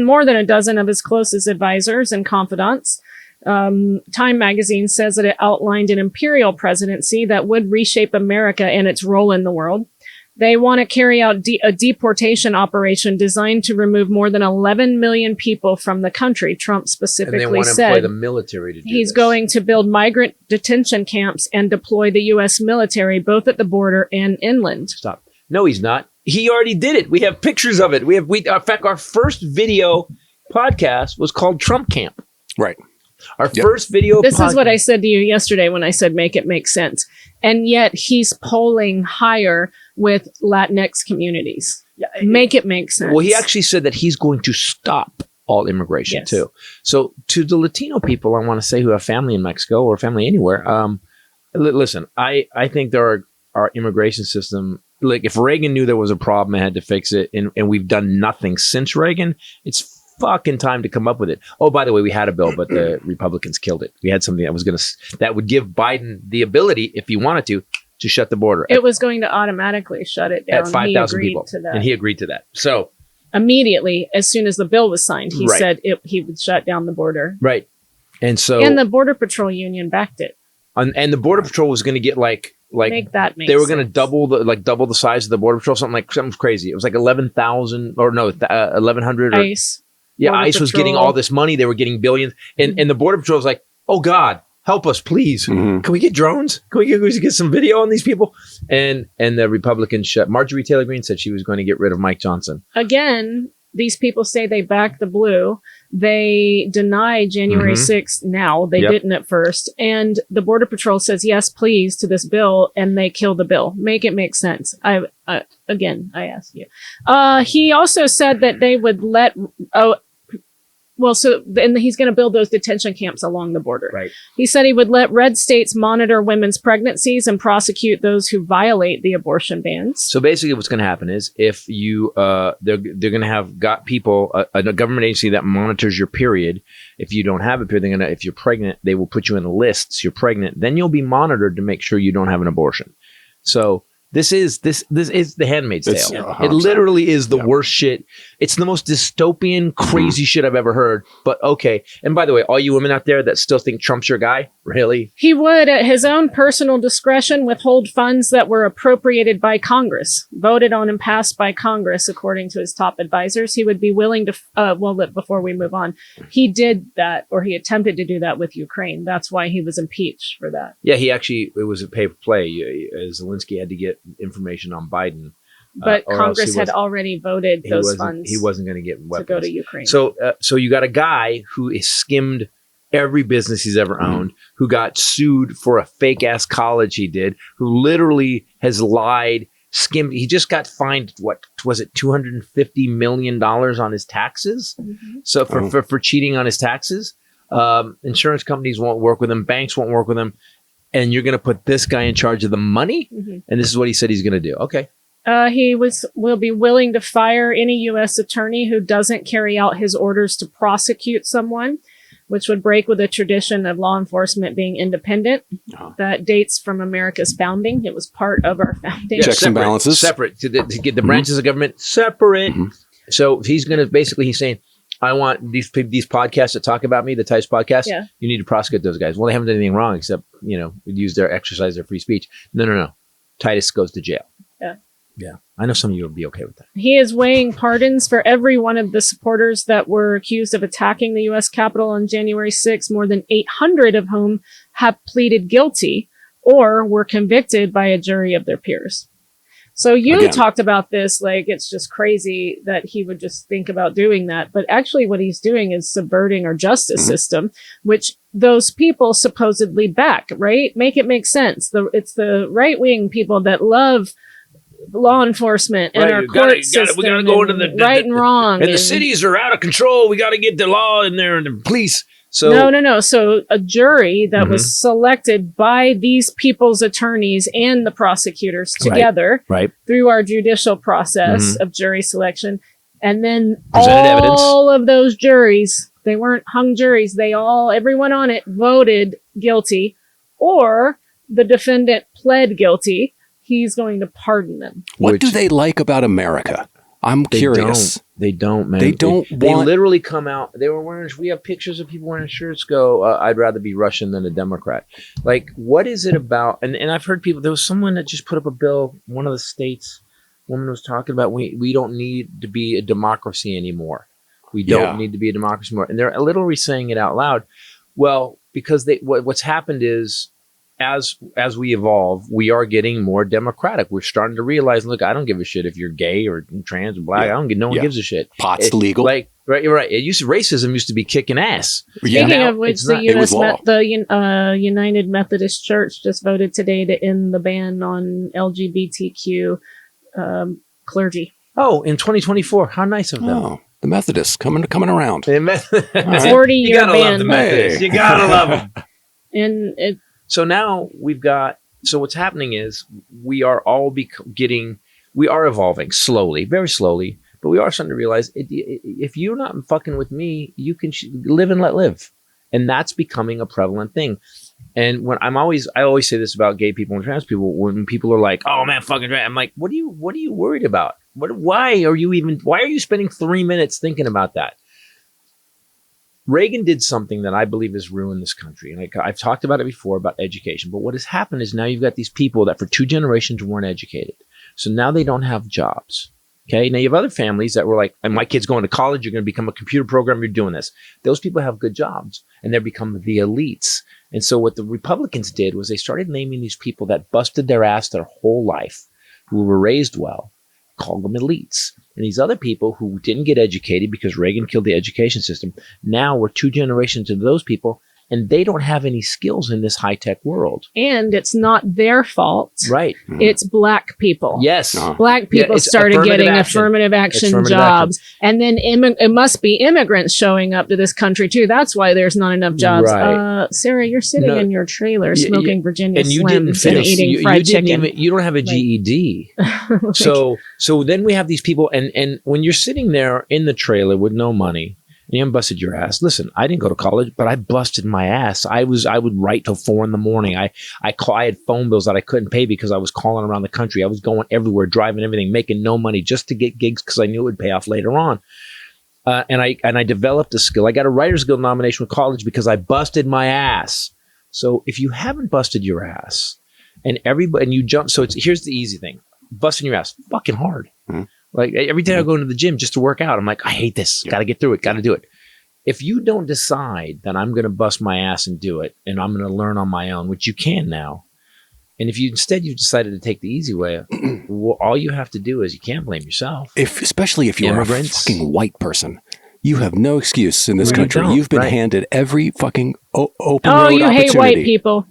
more than a dozen of his closest advisors and confidants. Time magazine says that it outlined an imperial presidency that would reshape America and its role in the world. They want to carry out a deportation operation designed to remove more than 11 million people from the country. Trump specifically and they want to said employ the military to do he's this. going to build migrant detention camps and deploy the U.S. military both at the border and inland. Stop. No, he's not. He already did it. We have pictures of it. In fact, our first video podcast was called Trump Camp. Right. Our first video. This is what I said to you yesterday when I said make it make sense. And yet he's polling higher with Latinx communities. Make it make sense. Well, he actually said that he's going to stop all immigration too. So to the Latino people, I want to say who have family in Mexico or family anywhere. Listen, I think our immigration system. Like if Reagan knew there was a problem and had to fix it, and we've done nothing since Reagan, it's fucking time to come up with it. Oh, by the way, we had a bill, but the Republicans killed it. We had something that would give Biden the ability, if he wanted to shut the border. It was going to automatically shut it down. At 5,000 people. To that. And he agreed to that. So immediately, as soon as the bill was signed, he said he would shut down the border. Right. And the Border Patrol Union backed it. And the Border Patrol was going to get like make that make they were sense. going to double the size of the Border Patrol, something crazy. It was like 11,000 or no, 1,100. ICE. Yeah, Border ICE was Patrol. getting all this money. They were getting billions. And the Border Patrol was like, oh, God, help us, please. Mm-hmm. Can we get drones? Can we get some video on these people? And the Republicans Marjorie Taylor Greene said she was going to get rid of Mike Johnson. Again, these people say they backed the blue. They deny January 6th now. They didn't at first. And the Border Patrol says, yes, please, to this bill. And they kill the bill. Make it make sense. I ask you. He also said that they would let... and he's going to build those detention camps along the border. Right. He said he would let red states monitor women's pregnancies and prosecute those who violate the abortion bans. So basically what's going to happen is if you, they're going to have people, a government agency that monitors your period. If you don't have a period, if you're pregnant, they will put you in a list. So you're pregnant. Then you'll be monitored to make sure you don't have an abortion. So this is The Handmaid's Tale. It literally is the worst shit. It's the most dystopian, crazy shit I've ever heard. But okay. And by the way, all you women out there that still think Trump's your guy, really? He would, at his own personal discretion, withhold funds that were appropriated by Congress, voted on and passed by Congress, according to his top advisors. He would be willing to, before we move on, he did that, or he attempted to do that with Ukraine. That's why he was impeached for that. Yeah, it was a pay-for-play. Zelensky had to get information on Biden. But Congress had already voted those funds. He wasn't going to get weapons to go to Ukraine. So you got a guy who is skimmed every business he's ever owned, who got sued for a fake ass college he did, who literally has lied, skimmed. He just got fined. What was it? $250 million on his taxes. Mm-hmm. So for cheating on his taxes, insurance companies won't work with him. Banks won't work with him. And you're going to put this guy in charge of the money? Mm-hmm. And this is what he said he's going to do. Okay. He will be willing to fire any U.S. attorney who doesn't carry out his orders to prosecute someone, which would break with the tradition of law enforcement being independent. That dates from America's founding. It was part of our founding. Yeah, checks and balances. Separate. To get the branches of government separate. Mm-hmm. So he's going to he's saying, I want these podcasts that talk about me, the Titus podcast. Yeah. You need to prosecute those guys. Well, they haven't done anything wrong except, exercise their free speech. No. Titus goes to jail. Yeah. Yeah. I know some of you would be okay with that. He is weighing pardons for every one of the supporters that were accused of attacking the U.S. Capitol on January 6, more than 800 of whom have pleaded guilty or were convicted by a jury of their peers. So you talked about this, like it's just crazy that he would just think about doing that. But actually what he's doing is subverting our justice system, which those people supposedly back, right? Make it make sense. It's the right-wing people that love law enforcement and our court system. We gotta go into the right and wrong. And the cities are out of control. We got to get the law in there and the police. So no. So a jury that was selected by these people's attorneys and the prosecutors together through our judicial process of jury selection. And then all of those juries, they weren't hung juries. Everyone on it voted guilty, or the defendant pled guilty. He's going to pardon them. What do they like about America? I'm curious. They don't, man. They literally come out. They were wearing. We have pictures of people wearing shirts. I'd rather be Russian than a Democrat. Like, what is it about? And I've heard people. There was someone that just put up a bill. One of the states, woman was talking about. We don't need to be a democracy anymore. We don't need to be a democracy anymore. And they're literally saying it out loud. Well, because what's happened is, as we evolve, we are getting more democratic. We're starting to realize, look, I don't give a shit if you're gay or trans or black. No one gives a shit. Pot's legal. Right. Racism used to be kicking ass. Speaking of which, the United Methodist Church just voted today to end the ban on LGBTQ clergy. Oh, in 2024. How nice of them. Oh, the Methodists coming around. 40-year ban. The Methodists. You gotta love them. And so now what's happening is we are all we are evolving slowly, very slowly, but we are starting to realize if you're not fucking with me, you can live and let live. And that's becoming a prevalent thing. And I always say this about gay people and trans people, when people are like, oh man, fucking trans, I'm like, what are you worried about? Why are you spending 3 minutes thinking about that? Reagan did something that I believe has ruined this country. And I've talked about it before about education. But what has happened is now you've got these people that for 2 generations weren't educated. So now they don't have jobs. Okay. Now you have other families that were like, and my kid's going to college. You're going to become a computer programmer. You're doing this. Those people have good jobs and they're becoming the elites. And so what the Republicans did was they started naming these people that busted their ass their whole life, who were raised well, called them elites. And these other people who didn't get educated because Reagan killed the education system, now we're 2 generations into those people, and they don't have any skills in this high-tech world. And it's not their fault. Right. It's black people. Yes. Black people started getting affirmative action jobs. And then it must be immigrants showing up to this country, too. That's why there's not enough jobs. Right. Sarah, you're sitting in your trailer smoking Virginia and you Slims didn't and eating fried chicken. You don't have a GED. So then we have these people, and when you're sitting there in the trailer with no money, and you haven't busted your ass. Listen, I didn't go to college, but I busted my ass. I would write till 4 a.m. I had phone bills that I couldn't pay because I was calling around the country. I was going everywhere, driving everything, making no money just to get gigs because I knew it would pay off later on. And I developed a skill. I got a Writers Guild nomination with college because I busted my ass. So if you haven't busted your ass, and you jump, so here's the easy thing: busting your ass, fucking hard. Mm-hmm. Like every day I go into the gym just to work out, I'm like, I hate this. Got to get through it. Got to do it. If you don't decide that I'm going to bust my ass and do it, and I'm going to learn on my own, which you can now, and if you've decided to take the easy way, well, all you have to do is you can't blame yourself. Especially if you're a fucking white person. You have no excuse in this country. You've been handed every fucking open road opportunity. You hate white people.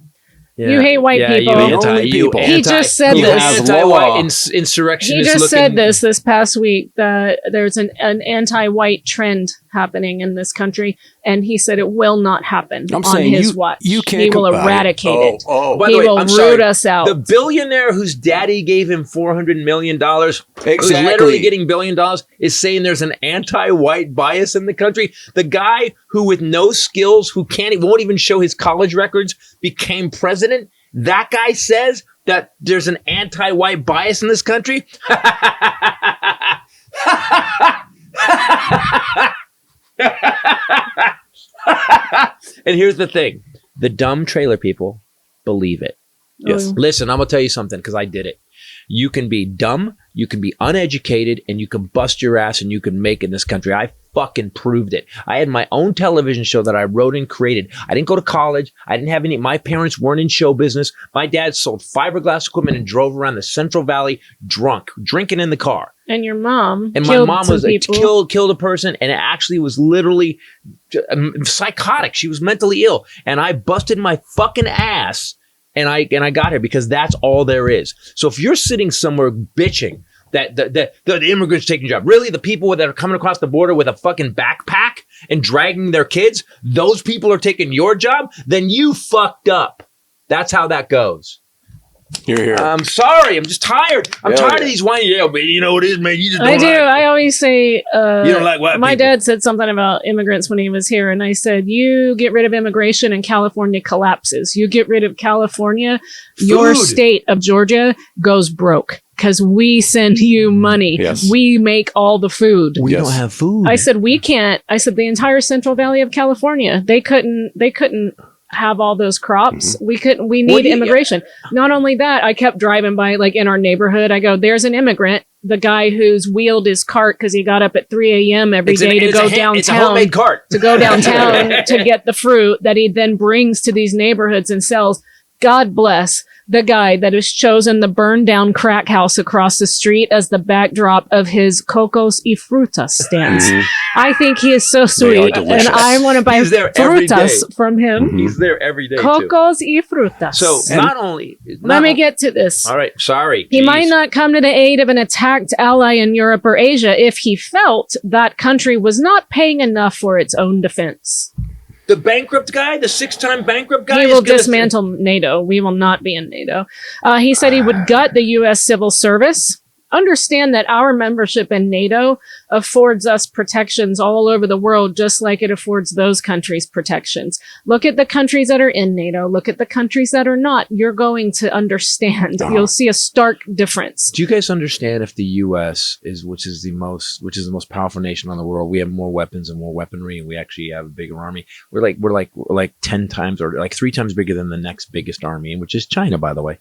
Yeah. You hate white people. He just said this. Anti-white insurrectionist. He just said this past week that there's an anti-white trend happening in this country, and he said it will not happen on his watch. You can't. He will eradicate it. By he the way, will root us out. The billionaire whose daddy gave him $400 million, who's literally getting $1 billion, is saying there's an anti-white bias in the country. The guy who, with no skills, won't even show his college records, became president. That guy says that there's an anti-white bias in this country. And here's the thing. The dumb trailer people believe it. Yes. Listen, I'm going to tell you something because I did it. You can be dumb, you can be uneducated, and you can bust your ass and you can make it in this country. I fucking proved it. I had my own television show that I wrote and created. I didn't go to college. I didn't have my parents weren't in show business. My dad sold fiberglass equipment and drove around the Central Valley drinking in the car. And your mom my mom was killed a person, and it actually was literally psychotic. She was mentally ill, and I busted my fucking ass And I got here because that's all there is. So if you're sitting somewhere bitching that the immigrants taking your job, really the people that are coming across the border with a fucking backpack and dragging their kids, those people are taking your job, then you fucked up. That's how that goes. Here. I'm sorry. I'm just tired. I'm tired of these whiny. Yeah, but you know what it is, man. You just don't I always say, you don't like white my people. dad said something about immigrants when he was here. And I said, you get rid of immigration and California collapses. You get rid of California, your state of Georgia goes broke because we send you money. Yes. We make all the food. We don't have food. I said, we can't. I said, the entire Central Valley of California, they couldn't have all those crops. We need immigration. Not only that, I kept driving by, like in our neighborhood. I go, there's an immigrant, the guy who's wheeled his cart because he got up at 3 a.m. every day to go downtown. It's a homemade cart. To go downtown to get the fruit that he then brings to these neighborhoods and sells. God bless the guy that has chosen the burned down crack house across the street as the backdrop of his Cocos y Frutas stands. I think he is so sweet. And I want to buy frutas from him. He's there every day. Cocos y Frutas. So let me get to this. All right. Sorry. He might not come to the aid of an attacked ally in Europe or Asia if he felt that country was not paying enough for its own defense. The bankrupt guy, the 6-time bankrupt guy, he will dismantle NATO. We will not be in NATO. He said he would gut the U.S. civil service. Understand that our membership in NATO affords us protections all over the world, just like it affords those countries protections. Look at the countries that are in NATO. Look at the countries that are not. You're going to understand. You'll see a stark difference. Do you guys understand if the U.S. which is the most powerful nation on the world? We have more weapons and more weaponry, and we actually have a bigger army. We're like 10 times or like 3 times bigger than the next biggest army, which is China, by the way.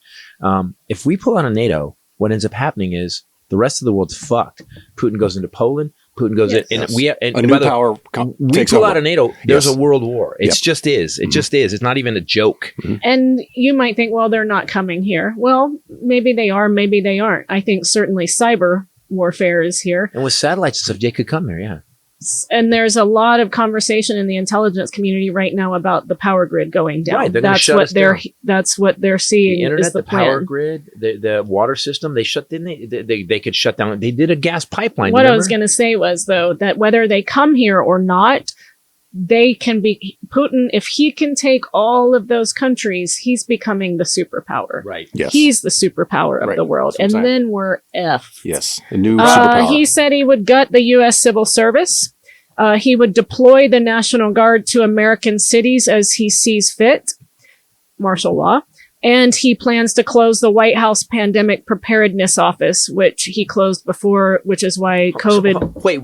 If we pull out of NATO, what ends up happening is the rest of the world's fucked. Putin goes into Poland. Putin goes in, and a new power we pull out of NATO. There's a world war. It just is. It just is. It's not even a joke. And you might think, well, they're not coming here. Well, maybe they are. Maybe they aren't. I think certainly cyber warfare is here. And with satellites and stuff, they could come here. Yeah. And there's a lot of conversation in the intelligence community right now about the power grid going down. Right, that's what they're seeing. The internet, is the power grid, the water system. They could shut down. They did a gas pipeline. What I was going to say was though that whether they come here or not, they can be Putin. If he can take all of those countries, he's becoming the superpower. Right. Yes. He's the superpower of the world, and then we're F. Yes. A new superpower. He said he would gut the U.S. civil service. He would deploy the National Guard to American cities as he sees fit, martial law, and he plans to close the White House Pandemic Preparedness Office, which he closed before, which is why COVID... Wait.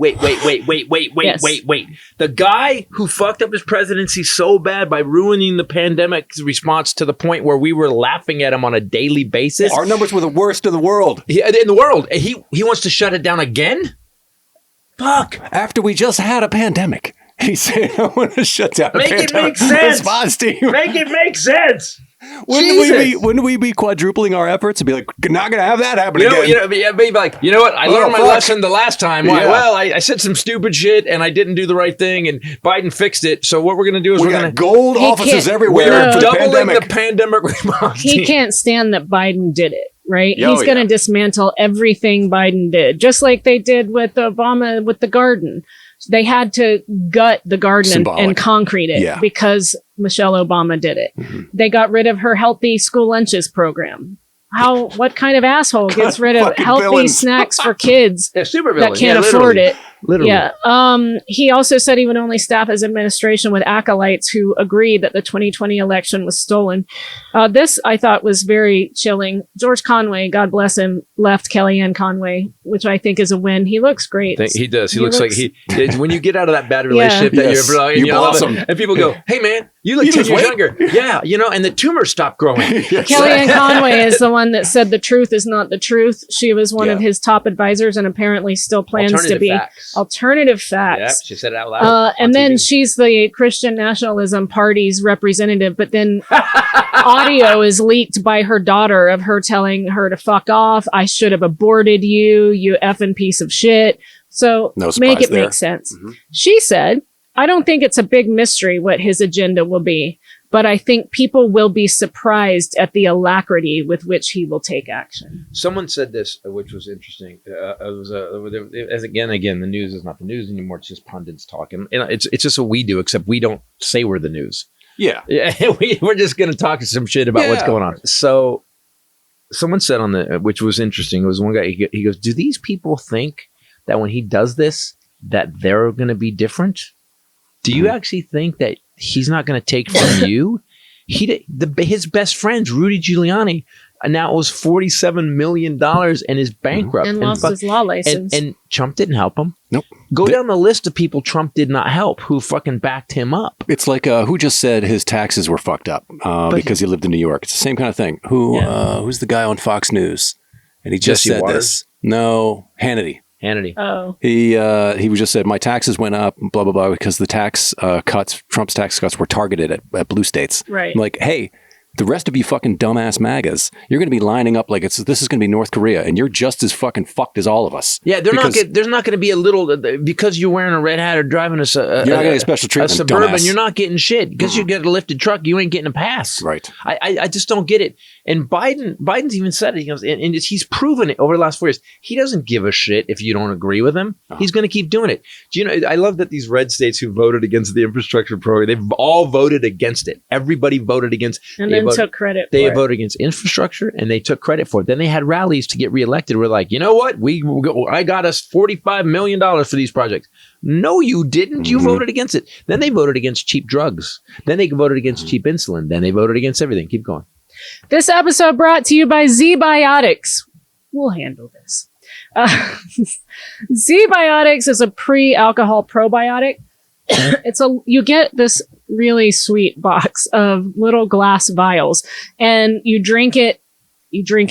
The guy who fucked up his presidency so bad by ruining the pandemic response to the point where we were laughing at him on a daily basis. Our numbers were the worst in the world. In the world. He wants to shut it down again? Fuck. After we just had a pandemic. He said, I want to shut down Make it make sense. Make it make sense. Wouldn't we be quadrupling our efforts and be like, not going to have that happen again? Maybe like, you know what? I learned my lesson the last time. Why? Well, I said some stupid shit and I didn't do the right thing and Biden fixed it. So what we're going to do is we're going to gold offices everywhere. We're doubling the pandemic response. He can't stand that Biden did it. Right? He's going to dismantle everything Biden did, just like they did with Obama with the garden. They had to gut the garden and concrete it because Michelle Obama did it. They got rid of her healthy school lunches program. What kind of asshole gets rid of healthy snacks for kids that can't afford it? Literally. Yeah. He also said he would only staff his administration with acolytes who agreed that the 2020 election was stolen. This I thought was very chilling. George Conway, God bless him, left Kellyanne Conway, which I think is a win. He looks great. He does. He looks like when you get out of that bad relationship that you blossom. And people go, hey man, you look 10 years younger. Yeah. And the tumors stop growing. Kellyanne Conway is the one that said the truth is not the truth. She was one of his top advisors and apparently still plans to be. Alternative facts. Yep, she said it out loud. And then she's the Christian Nationalism Party's representative, but then audio is leaked by her daughter of her telling her to fuck off. I should have aborted you, you effing piece of shit. So make it make sense. She said, I don't think it's a big mystery what his agenda will be, but I think people will be surprised at the alacrity with which he will take action. Someone said this, which was interesting. Again, the news is not the news anymore. It's just pundits talking. And it's just what we do, except we don't say we're the news. Yeah. We're just going to talk some shit about what's going on. So someone said which was interesting. It was one guy, he goes, do these people think that when he does this, that they're going to be different? Do you actually think that he's not going to take from you? His best friends, Rudy Giuliani, now owes $47 million and is bankrupt. And lost his law license. And Trump didn't help him. Nope. Go down the list of people Trump did not help who fucking backed him up. It's like who just said his taxes were fucked up because he lived in New York. It's the same kind of thing. Who's the guy on Fox News? And he just said this. No, Hannity. Oh. He just said my taxes went up, blah blah blah, because the Trump's tax cuts were targeted at blue states. Right. I'm like, hey, the rest of you fucking dumbass MAGAs, you're going to be lining up like this is going to be North Korea, and you're just as fucking fucked as all of us. Yeah, there's not going to be a little because you're wearing a red hat or driving you're not going to get special treatment. A Suburban, dumbass. You're not getting shit because you get a lifted truck. You ain't getting a pass. Right. I just don't get it. And Biden's even said it. He goes, and he's proven it over the last 4 years. He doesn't give a shit if you don't agree with him. He's going to keep doing it. Do you know? I love that these red states who voted against the infrastructure program, they've all voted against it. Everybody voted against, and then took credit. They voted against infrastructure and they took credit for it. Then they had rallies to get reelected. We're like, you know what? I got us $45 million for these projects. No, you didn't. You voted against it. Then they voted against cheap drugs. Then they voted against cheap insulin. Then they voted against everything. Keep going. This episode brought to you by Z-Biotics. We'll handle this. Z-Biotics is a pre-alcohol probiotic. You get this really sweet box of little glass vials and you drink it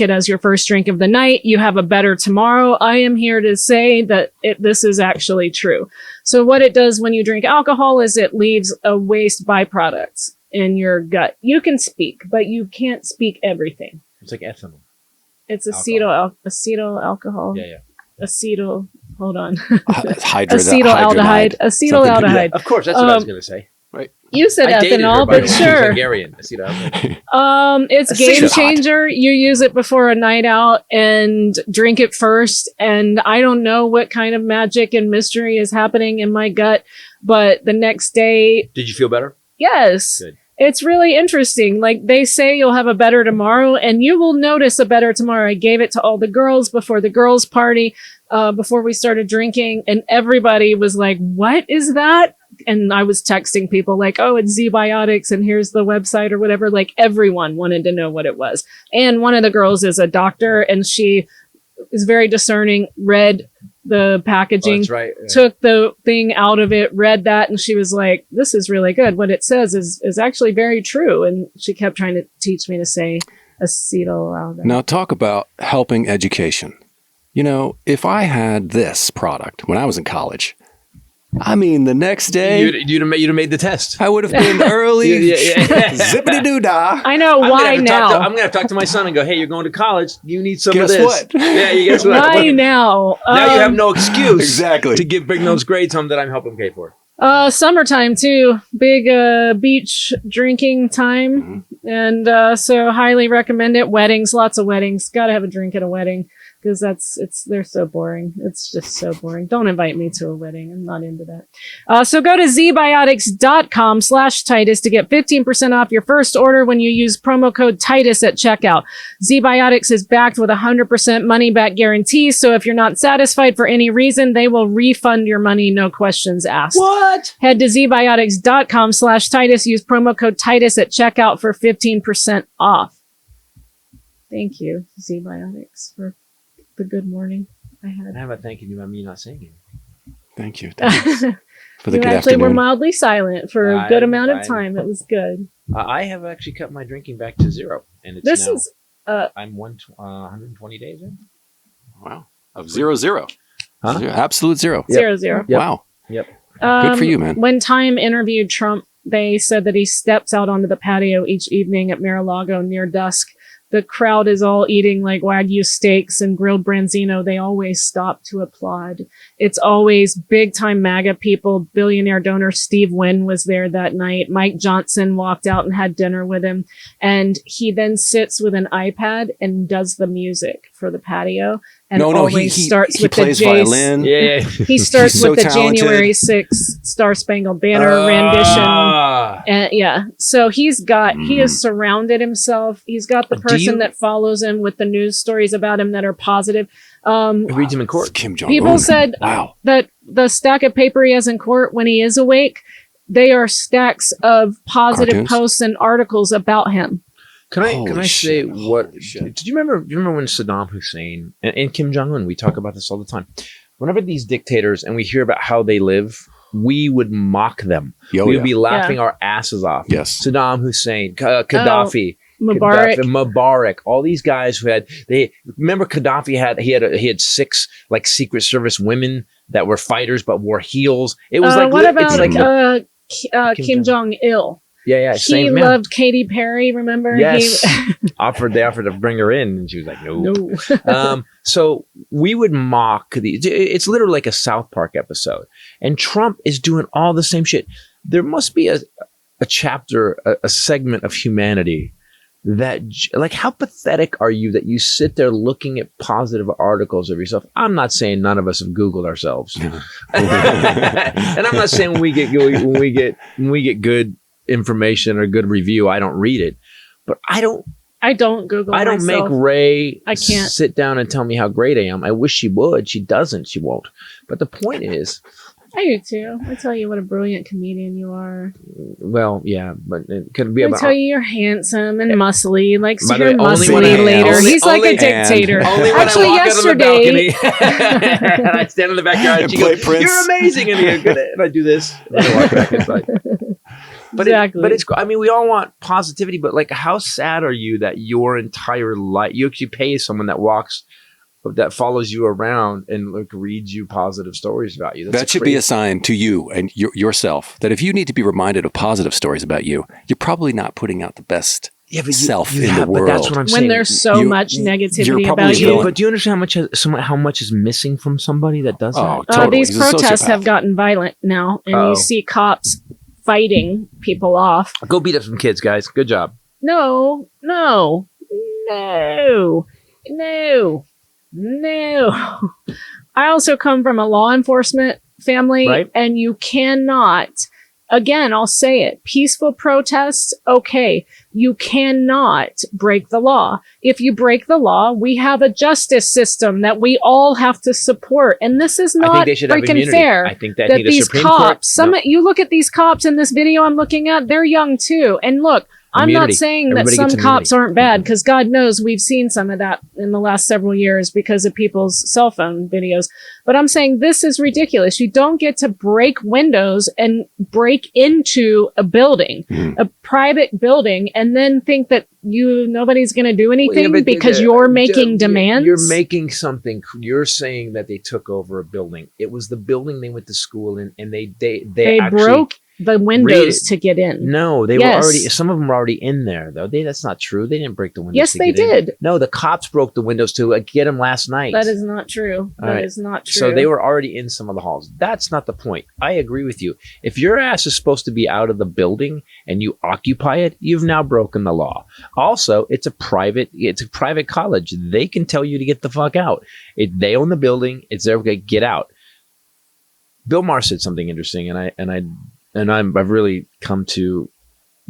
as your first drink of the night. You have a better tomorrow. I am here to say that this is actually true. So what it does when you drink alcohol is it leaves a waste byproducts in your gut. You can speak, but you can't speak everything. It's like ethanol. It's acetyl alcohol. Yeah. Acetyl. Hold on. Acetaldehyde. Acetaldehyde. Yeah, of course, that's what I was going to say. Right. You said ethanol, but sure. Hungarian. It's game changer. You use it before a night out and drink it first. And I don't know what kind of magic and mystery is happening in my gut, but the next day. Did you feel better? Yes. Good. It's really interesting. Like they say you'll have a better tomorrow and you will notice a better tomorrow. I gave it to all the girls before the girls' party, before we started drinking, and everybody was like, what is that? And I was texting people like, oh, it's Z-Biotics and here's the website or whatever. Like everyone wanted to know what it was. And one of the girls is a doctor and she is very discerning, read the packaging, took the thing out of it, read that, and she was like, this is really good. What it says is actually very true. And she kept trying to teach me to say acetaldehyde. Now talk about helping education. You know, if I had this product when I was in college, I mean, the next day you'd have made the test. I would have been early. Zippity doo dah. I know why now. I'm going to talk to my son and go, hey, you're going to college. You need some guess of this. What? Yeah, you guess what? Why now? Now you have no excuse exactly to bring those grades home that I'm helping pay for. Summertime too. Big beach drinking time. Mm-hmm. And so highly recommend it. Weddings, lots of weddings. Got to have a drink at a wedding. Because they're so boring. It's just so boring. Don't invite me to a wedding. I'm not into that. So go to zbiotics.com/Titus to get 15% off your first order when you use promo code Titus at checkout. Z-Biotics is backed with 100% money back guarantee. So if you're not satisfied for any reason, they will refund your money. No questions asked. What? Head to zbiotics.com/Titus. Use promo code Titus at checkout for 15% off. Thank you, Z-Biotics, for the good morning I had. I have a thanking you about me not saying it. Thank you. For the you good actually afternoon. were mildly silent for a good amount of time. It was good. I have actually cut my drinking back to zero, and it's I'm 120 days in. Wow, of 0-0, huh? Absolute zero. Yep. 0-0. Yep. Wow. Yep. Good for you, man. When Time interviewed Trump, they said that he steps out onto the patio each evening at Mar-a-Lago near dusk the crowd is all eating like Wagyu steaks and grilled branzino, they always stop to applaud. It's always big time MAGA people. Billionaire donor Steve Wynn was there that night. Mike Johnson walked out and had dinner with him. And he then sits with an iPad and does the music for the patio. And he starts with plays the violin. Yeah. He starts with the talented January 6th Star Spangled Banner rendition. And so he has surrounded himself. He's got the person that follows him with the news stories about him that are positive. Reads him in court. Kim Jong-un. People said that the stack of paper he has in court when he is awake, they are stacks of positive cartoons? Posts and articles about him. Can I say what? Did you remember when Saddam Hussein and Kim Jong-un? We talk about this all the time. Whenever these dictators and we hear about how they live, we would mock them. We would be laughing our asses off. Yes. Saddam Hussein, Gaddafi. Mubarak, all these guys who remember Gaddafi had 6 like Secret Service women that were fighters but wore heels. It was what about Kim Jong-il? Yeah. He loved Katy Perry, remember? Yes. They offered to bring her in, and she was like, no. So we would mock it's literally like a South Park episode. And Trump is doing all the same shit. There must be a chapter, a segment of humanity that, like, how pathetic are you that you sit there looking at positive articles of yourself? I'm not saying none of us have Googled ourselves. And I'm not saying when we get good information or good review, I don't read it, but I don't Google. I don't make Ray sit down and tell me how great I am. I wish she would. She doesn't. She won't. But the point is, I do too. I tell you what a brilliant comedian you are. Well, yeah, but it could be about. I tell you you're handsome and muscly. Like so you're muscly later. He's like a dictator. Actually, yesterday, I stand in the backyard and she goes, "You're amazing," and I do this. And I walk back inside. But it's. I mean, we all want positivity, but like, how sad are you that your entire life you actually pay someone that follows you around and like reads you positive stories about you? That should be a sign to you and yourself that if you need to be reminded of positive stories about you, you're probably not putting out the best self in the world. But that's what I'm saying. When there's so much negativity about you. But do you understand how much is missing from somebody that does that? Totally. These protests have gotten violent now, and you see cops fighting people off. Go beat up some kids, guys. Good job. No. I also come from a law enforcement family, right? And you cannot, again, I'll say it, peaceful protests, okay. You cannot break the law. If you break the law, we have a justice system that we all have to support. And this is not freaking fair. I think that these cops, you look at these cops in this video I'm looking at, they're young too. And look, I'm not saying that some cops aren't bad, because God knows we've seen some of that in the last several years because of people's cell phone videos. But I'm saying this is ridiculous. You don't get to break windows and break into a building, a private building, and then think that nobody's going to do anything because you're making demands. You're making something. You're saying that they took over a building. It was the building they went to school in, and they actually broke the windows to get in. No, they were already. Some of them were already in there, though. That's not true. They didn't break the windows. Yes, they did. No, the cops broke the windows to get them last night. That is not true. That is not true. So they were already in some of the halls. That's not the point. I agree with you. If your ass is supposed to be out of the building and you occupy it, you've now broken the law. Also, it's a private college. They can tell you to get the fuck out. They own the building. It's their get out. Bill Maher said something interesting, and I've really come to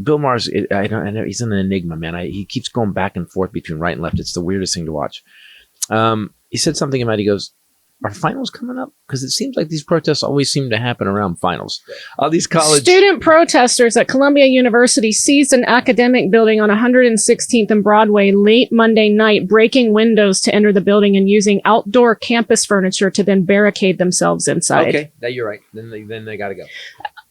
Bill Maher's. I know he's an enigma, man. He keeps going back and forth between right and left. It's the weirdest thing to watch. He said something about. He goes, "Are finals coming up? Because it seems like these protests always seem to happen around finals." All these college student protesters at Columbia University seized an academic building on 116th and Broadway late Monday night, breaking windows to enter the building and using outdoor campus furniture to then barricade themselves inside. Okay, you're right. Then they got to go.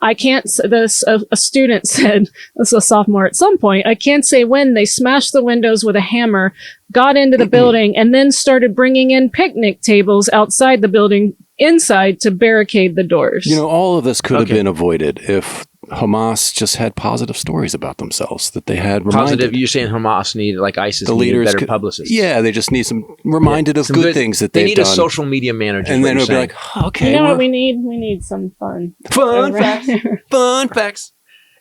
I can't, a student said, this is a sophomore at some point, I can't say when, they smashed the windows with a hammer, got into the building, and then started bringing in picnic tables outside the building inside to barricade the doors. All of this could have been avoided if Hamas just had positive stories about themselves, that they had reminded. Positive, you're saying Hamas need, like ISIS, the needed leaders better publicists. Yeah, they just need some reminded of Some good things that they've They need done. a social media manager. And then it'll be like, okay. You know what we need? We need some fun. Fun facts. Fun facts.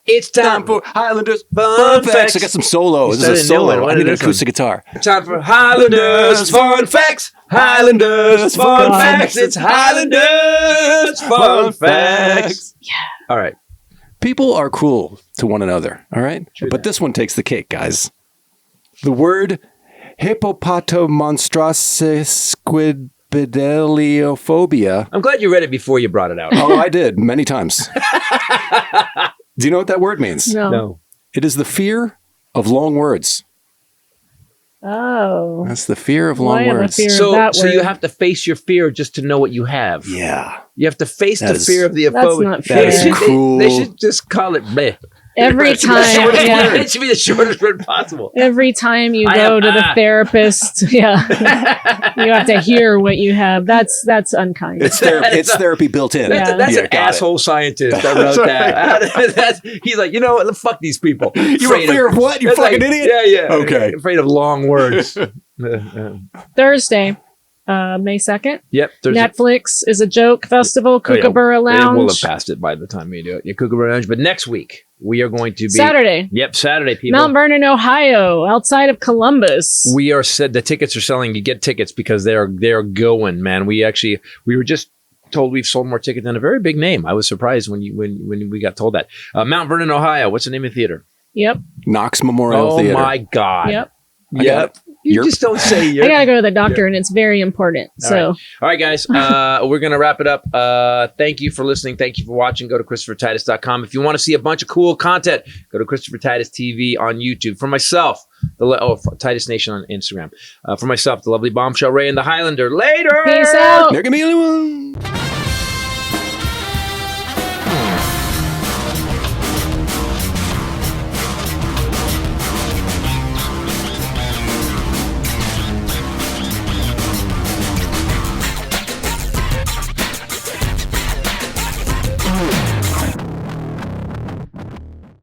It's time for Highlanders Fun Facts. I got some solo. This is a solo. I need an acoustic guitar. Time for Highlanders Fun Facts. Highlanders Fun Facts. It's Highlanders Fun Facts. Yeah. All right. People are cruel to one another. All right. But this one takes the cake, guys. The word hippopotamonstrosesquidbidaliophobia. I'm glad you read it before you brought it out. Oh, I did many times. Do you know what that word means? No. It is the fear of long words. Oh. That's the fear of long I have a words. fear of So that you word. have to face your fear just to know what you have. Yeah. You have to face That the is- fear of the That's phobia. not fair. That is They cruel. should just call it bleh. Every time, yeah. It should be the shortest word possible. Every time you I go have- to the therapist, yeah, you have to hear what you have. That's unkind. It's therapy built in. Yeah. That's an got it. asshole scientist that wrote that. He's like, you know what? Fuck these people. You're afraid of what? You That's fucking like, idiot? Yeah. Okay. Afraid of long words. Thursday, May 2nd. Yep. Netflix is a joke festival. Kookaburra Lounge. We'll have passed it by the time we do it. Yeah, Kookaburra Lounge. But next week, we are going to be... Saturday. Yep, Saturday, people. Mount Vernon, Ohio, outside of Columbus. We are said the tickets are selling. You get tickets because they're going, man. We were just told we've sold more tickets than a very big name. I was surprised when we got told that. Mount Vernon, Ohio. What's the name of the theater? Yep. Knox Memorial Theater. Oh my God. Yep. Yep. You Yerp. just don't say I gotta go to the doctor, and it's very important. All right, guys. We're gonna wrap it up. Thank you for listening. Thank you for watching. Go to ChristopherTitus.com. If you want to see a bunch of cool content, go to Christopher Titus TV on YouTube. For myself, for Titus Nation on Instagram. For myself, the lovely Bombshell Ray and the Highlander. Later. Peace out. There can be only one.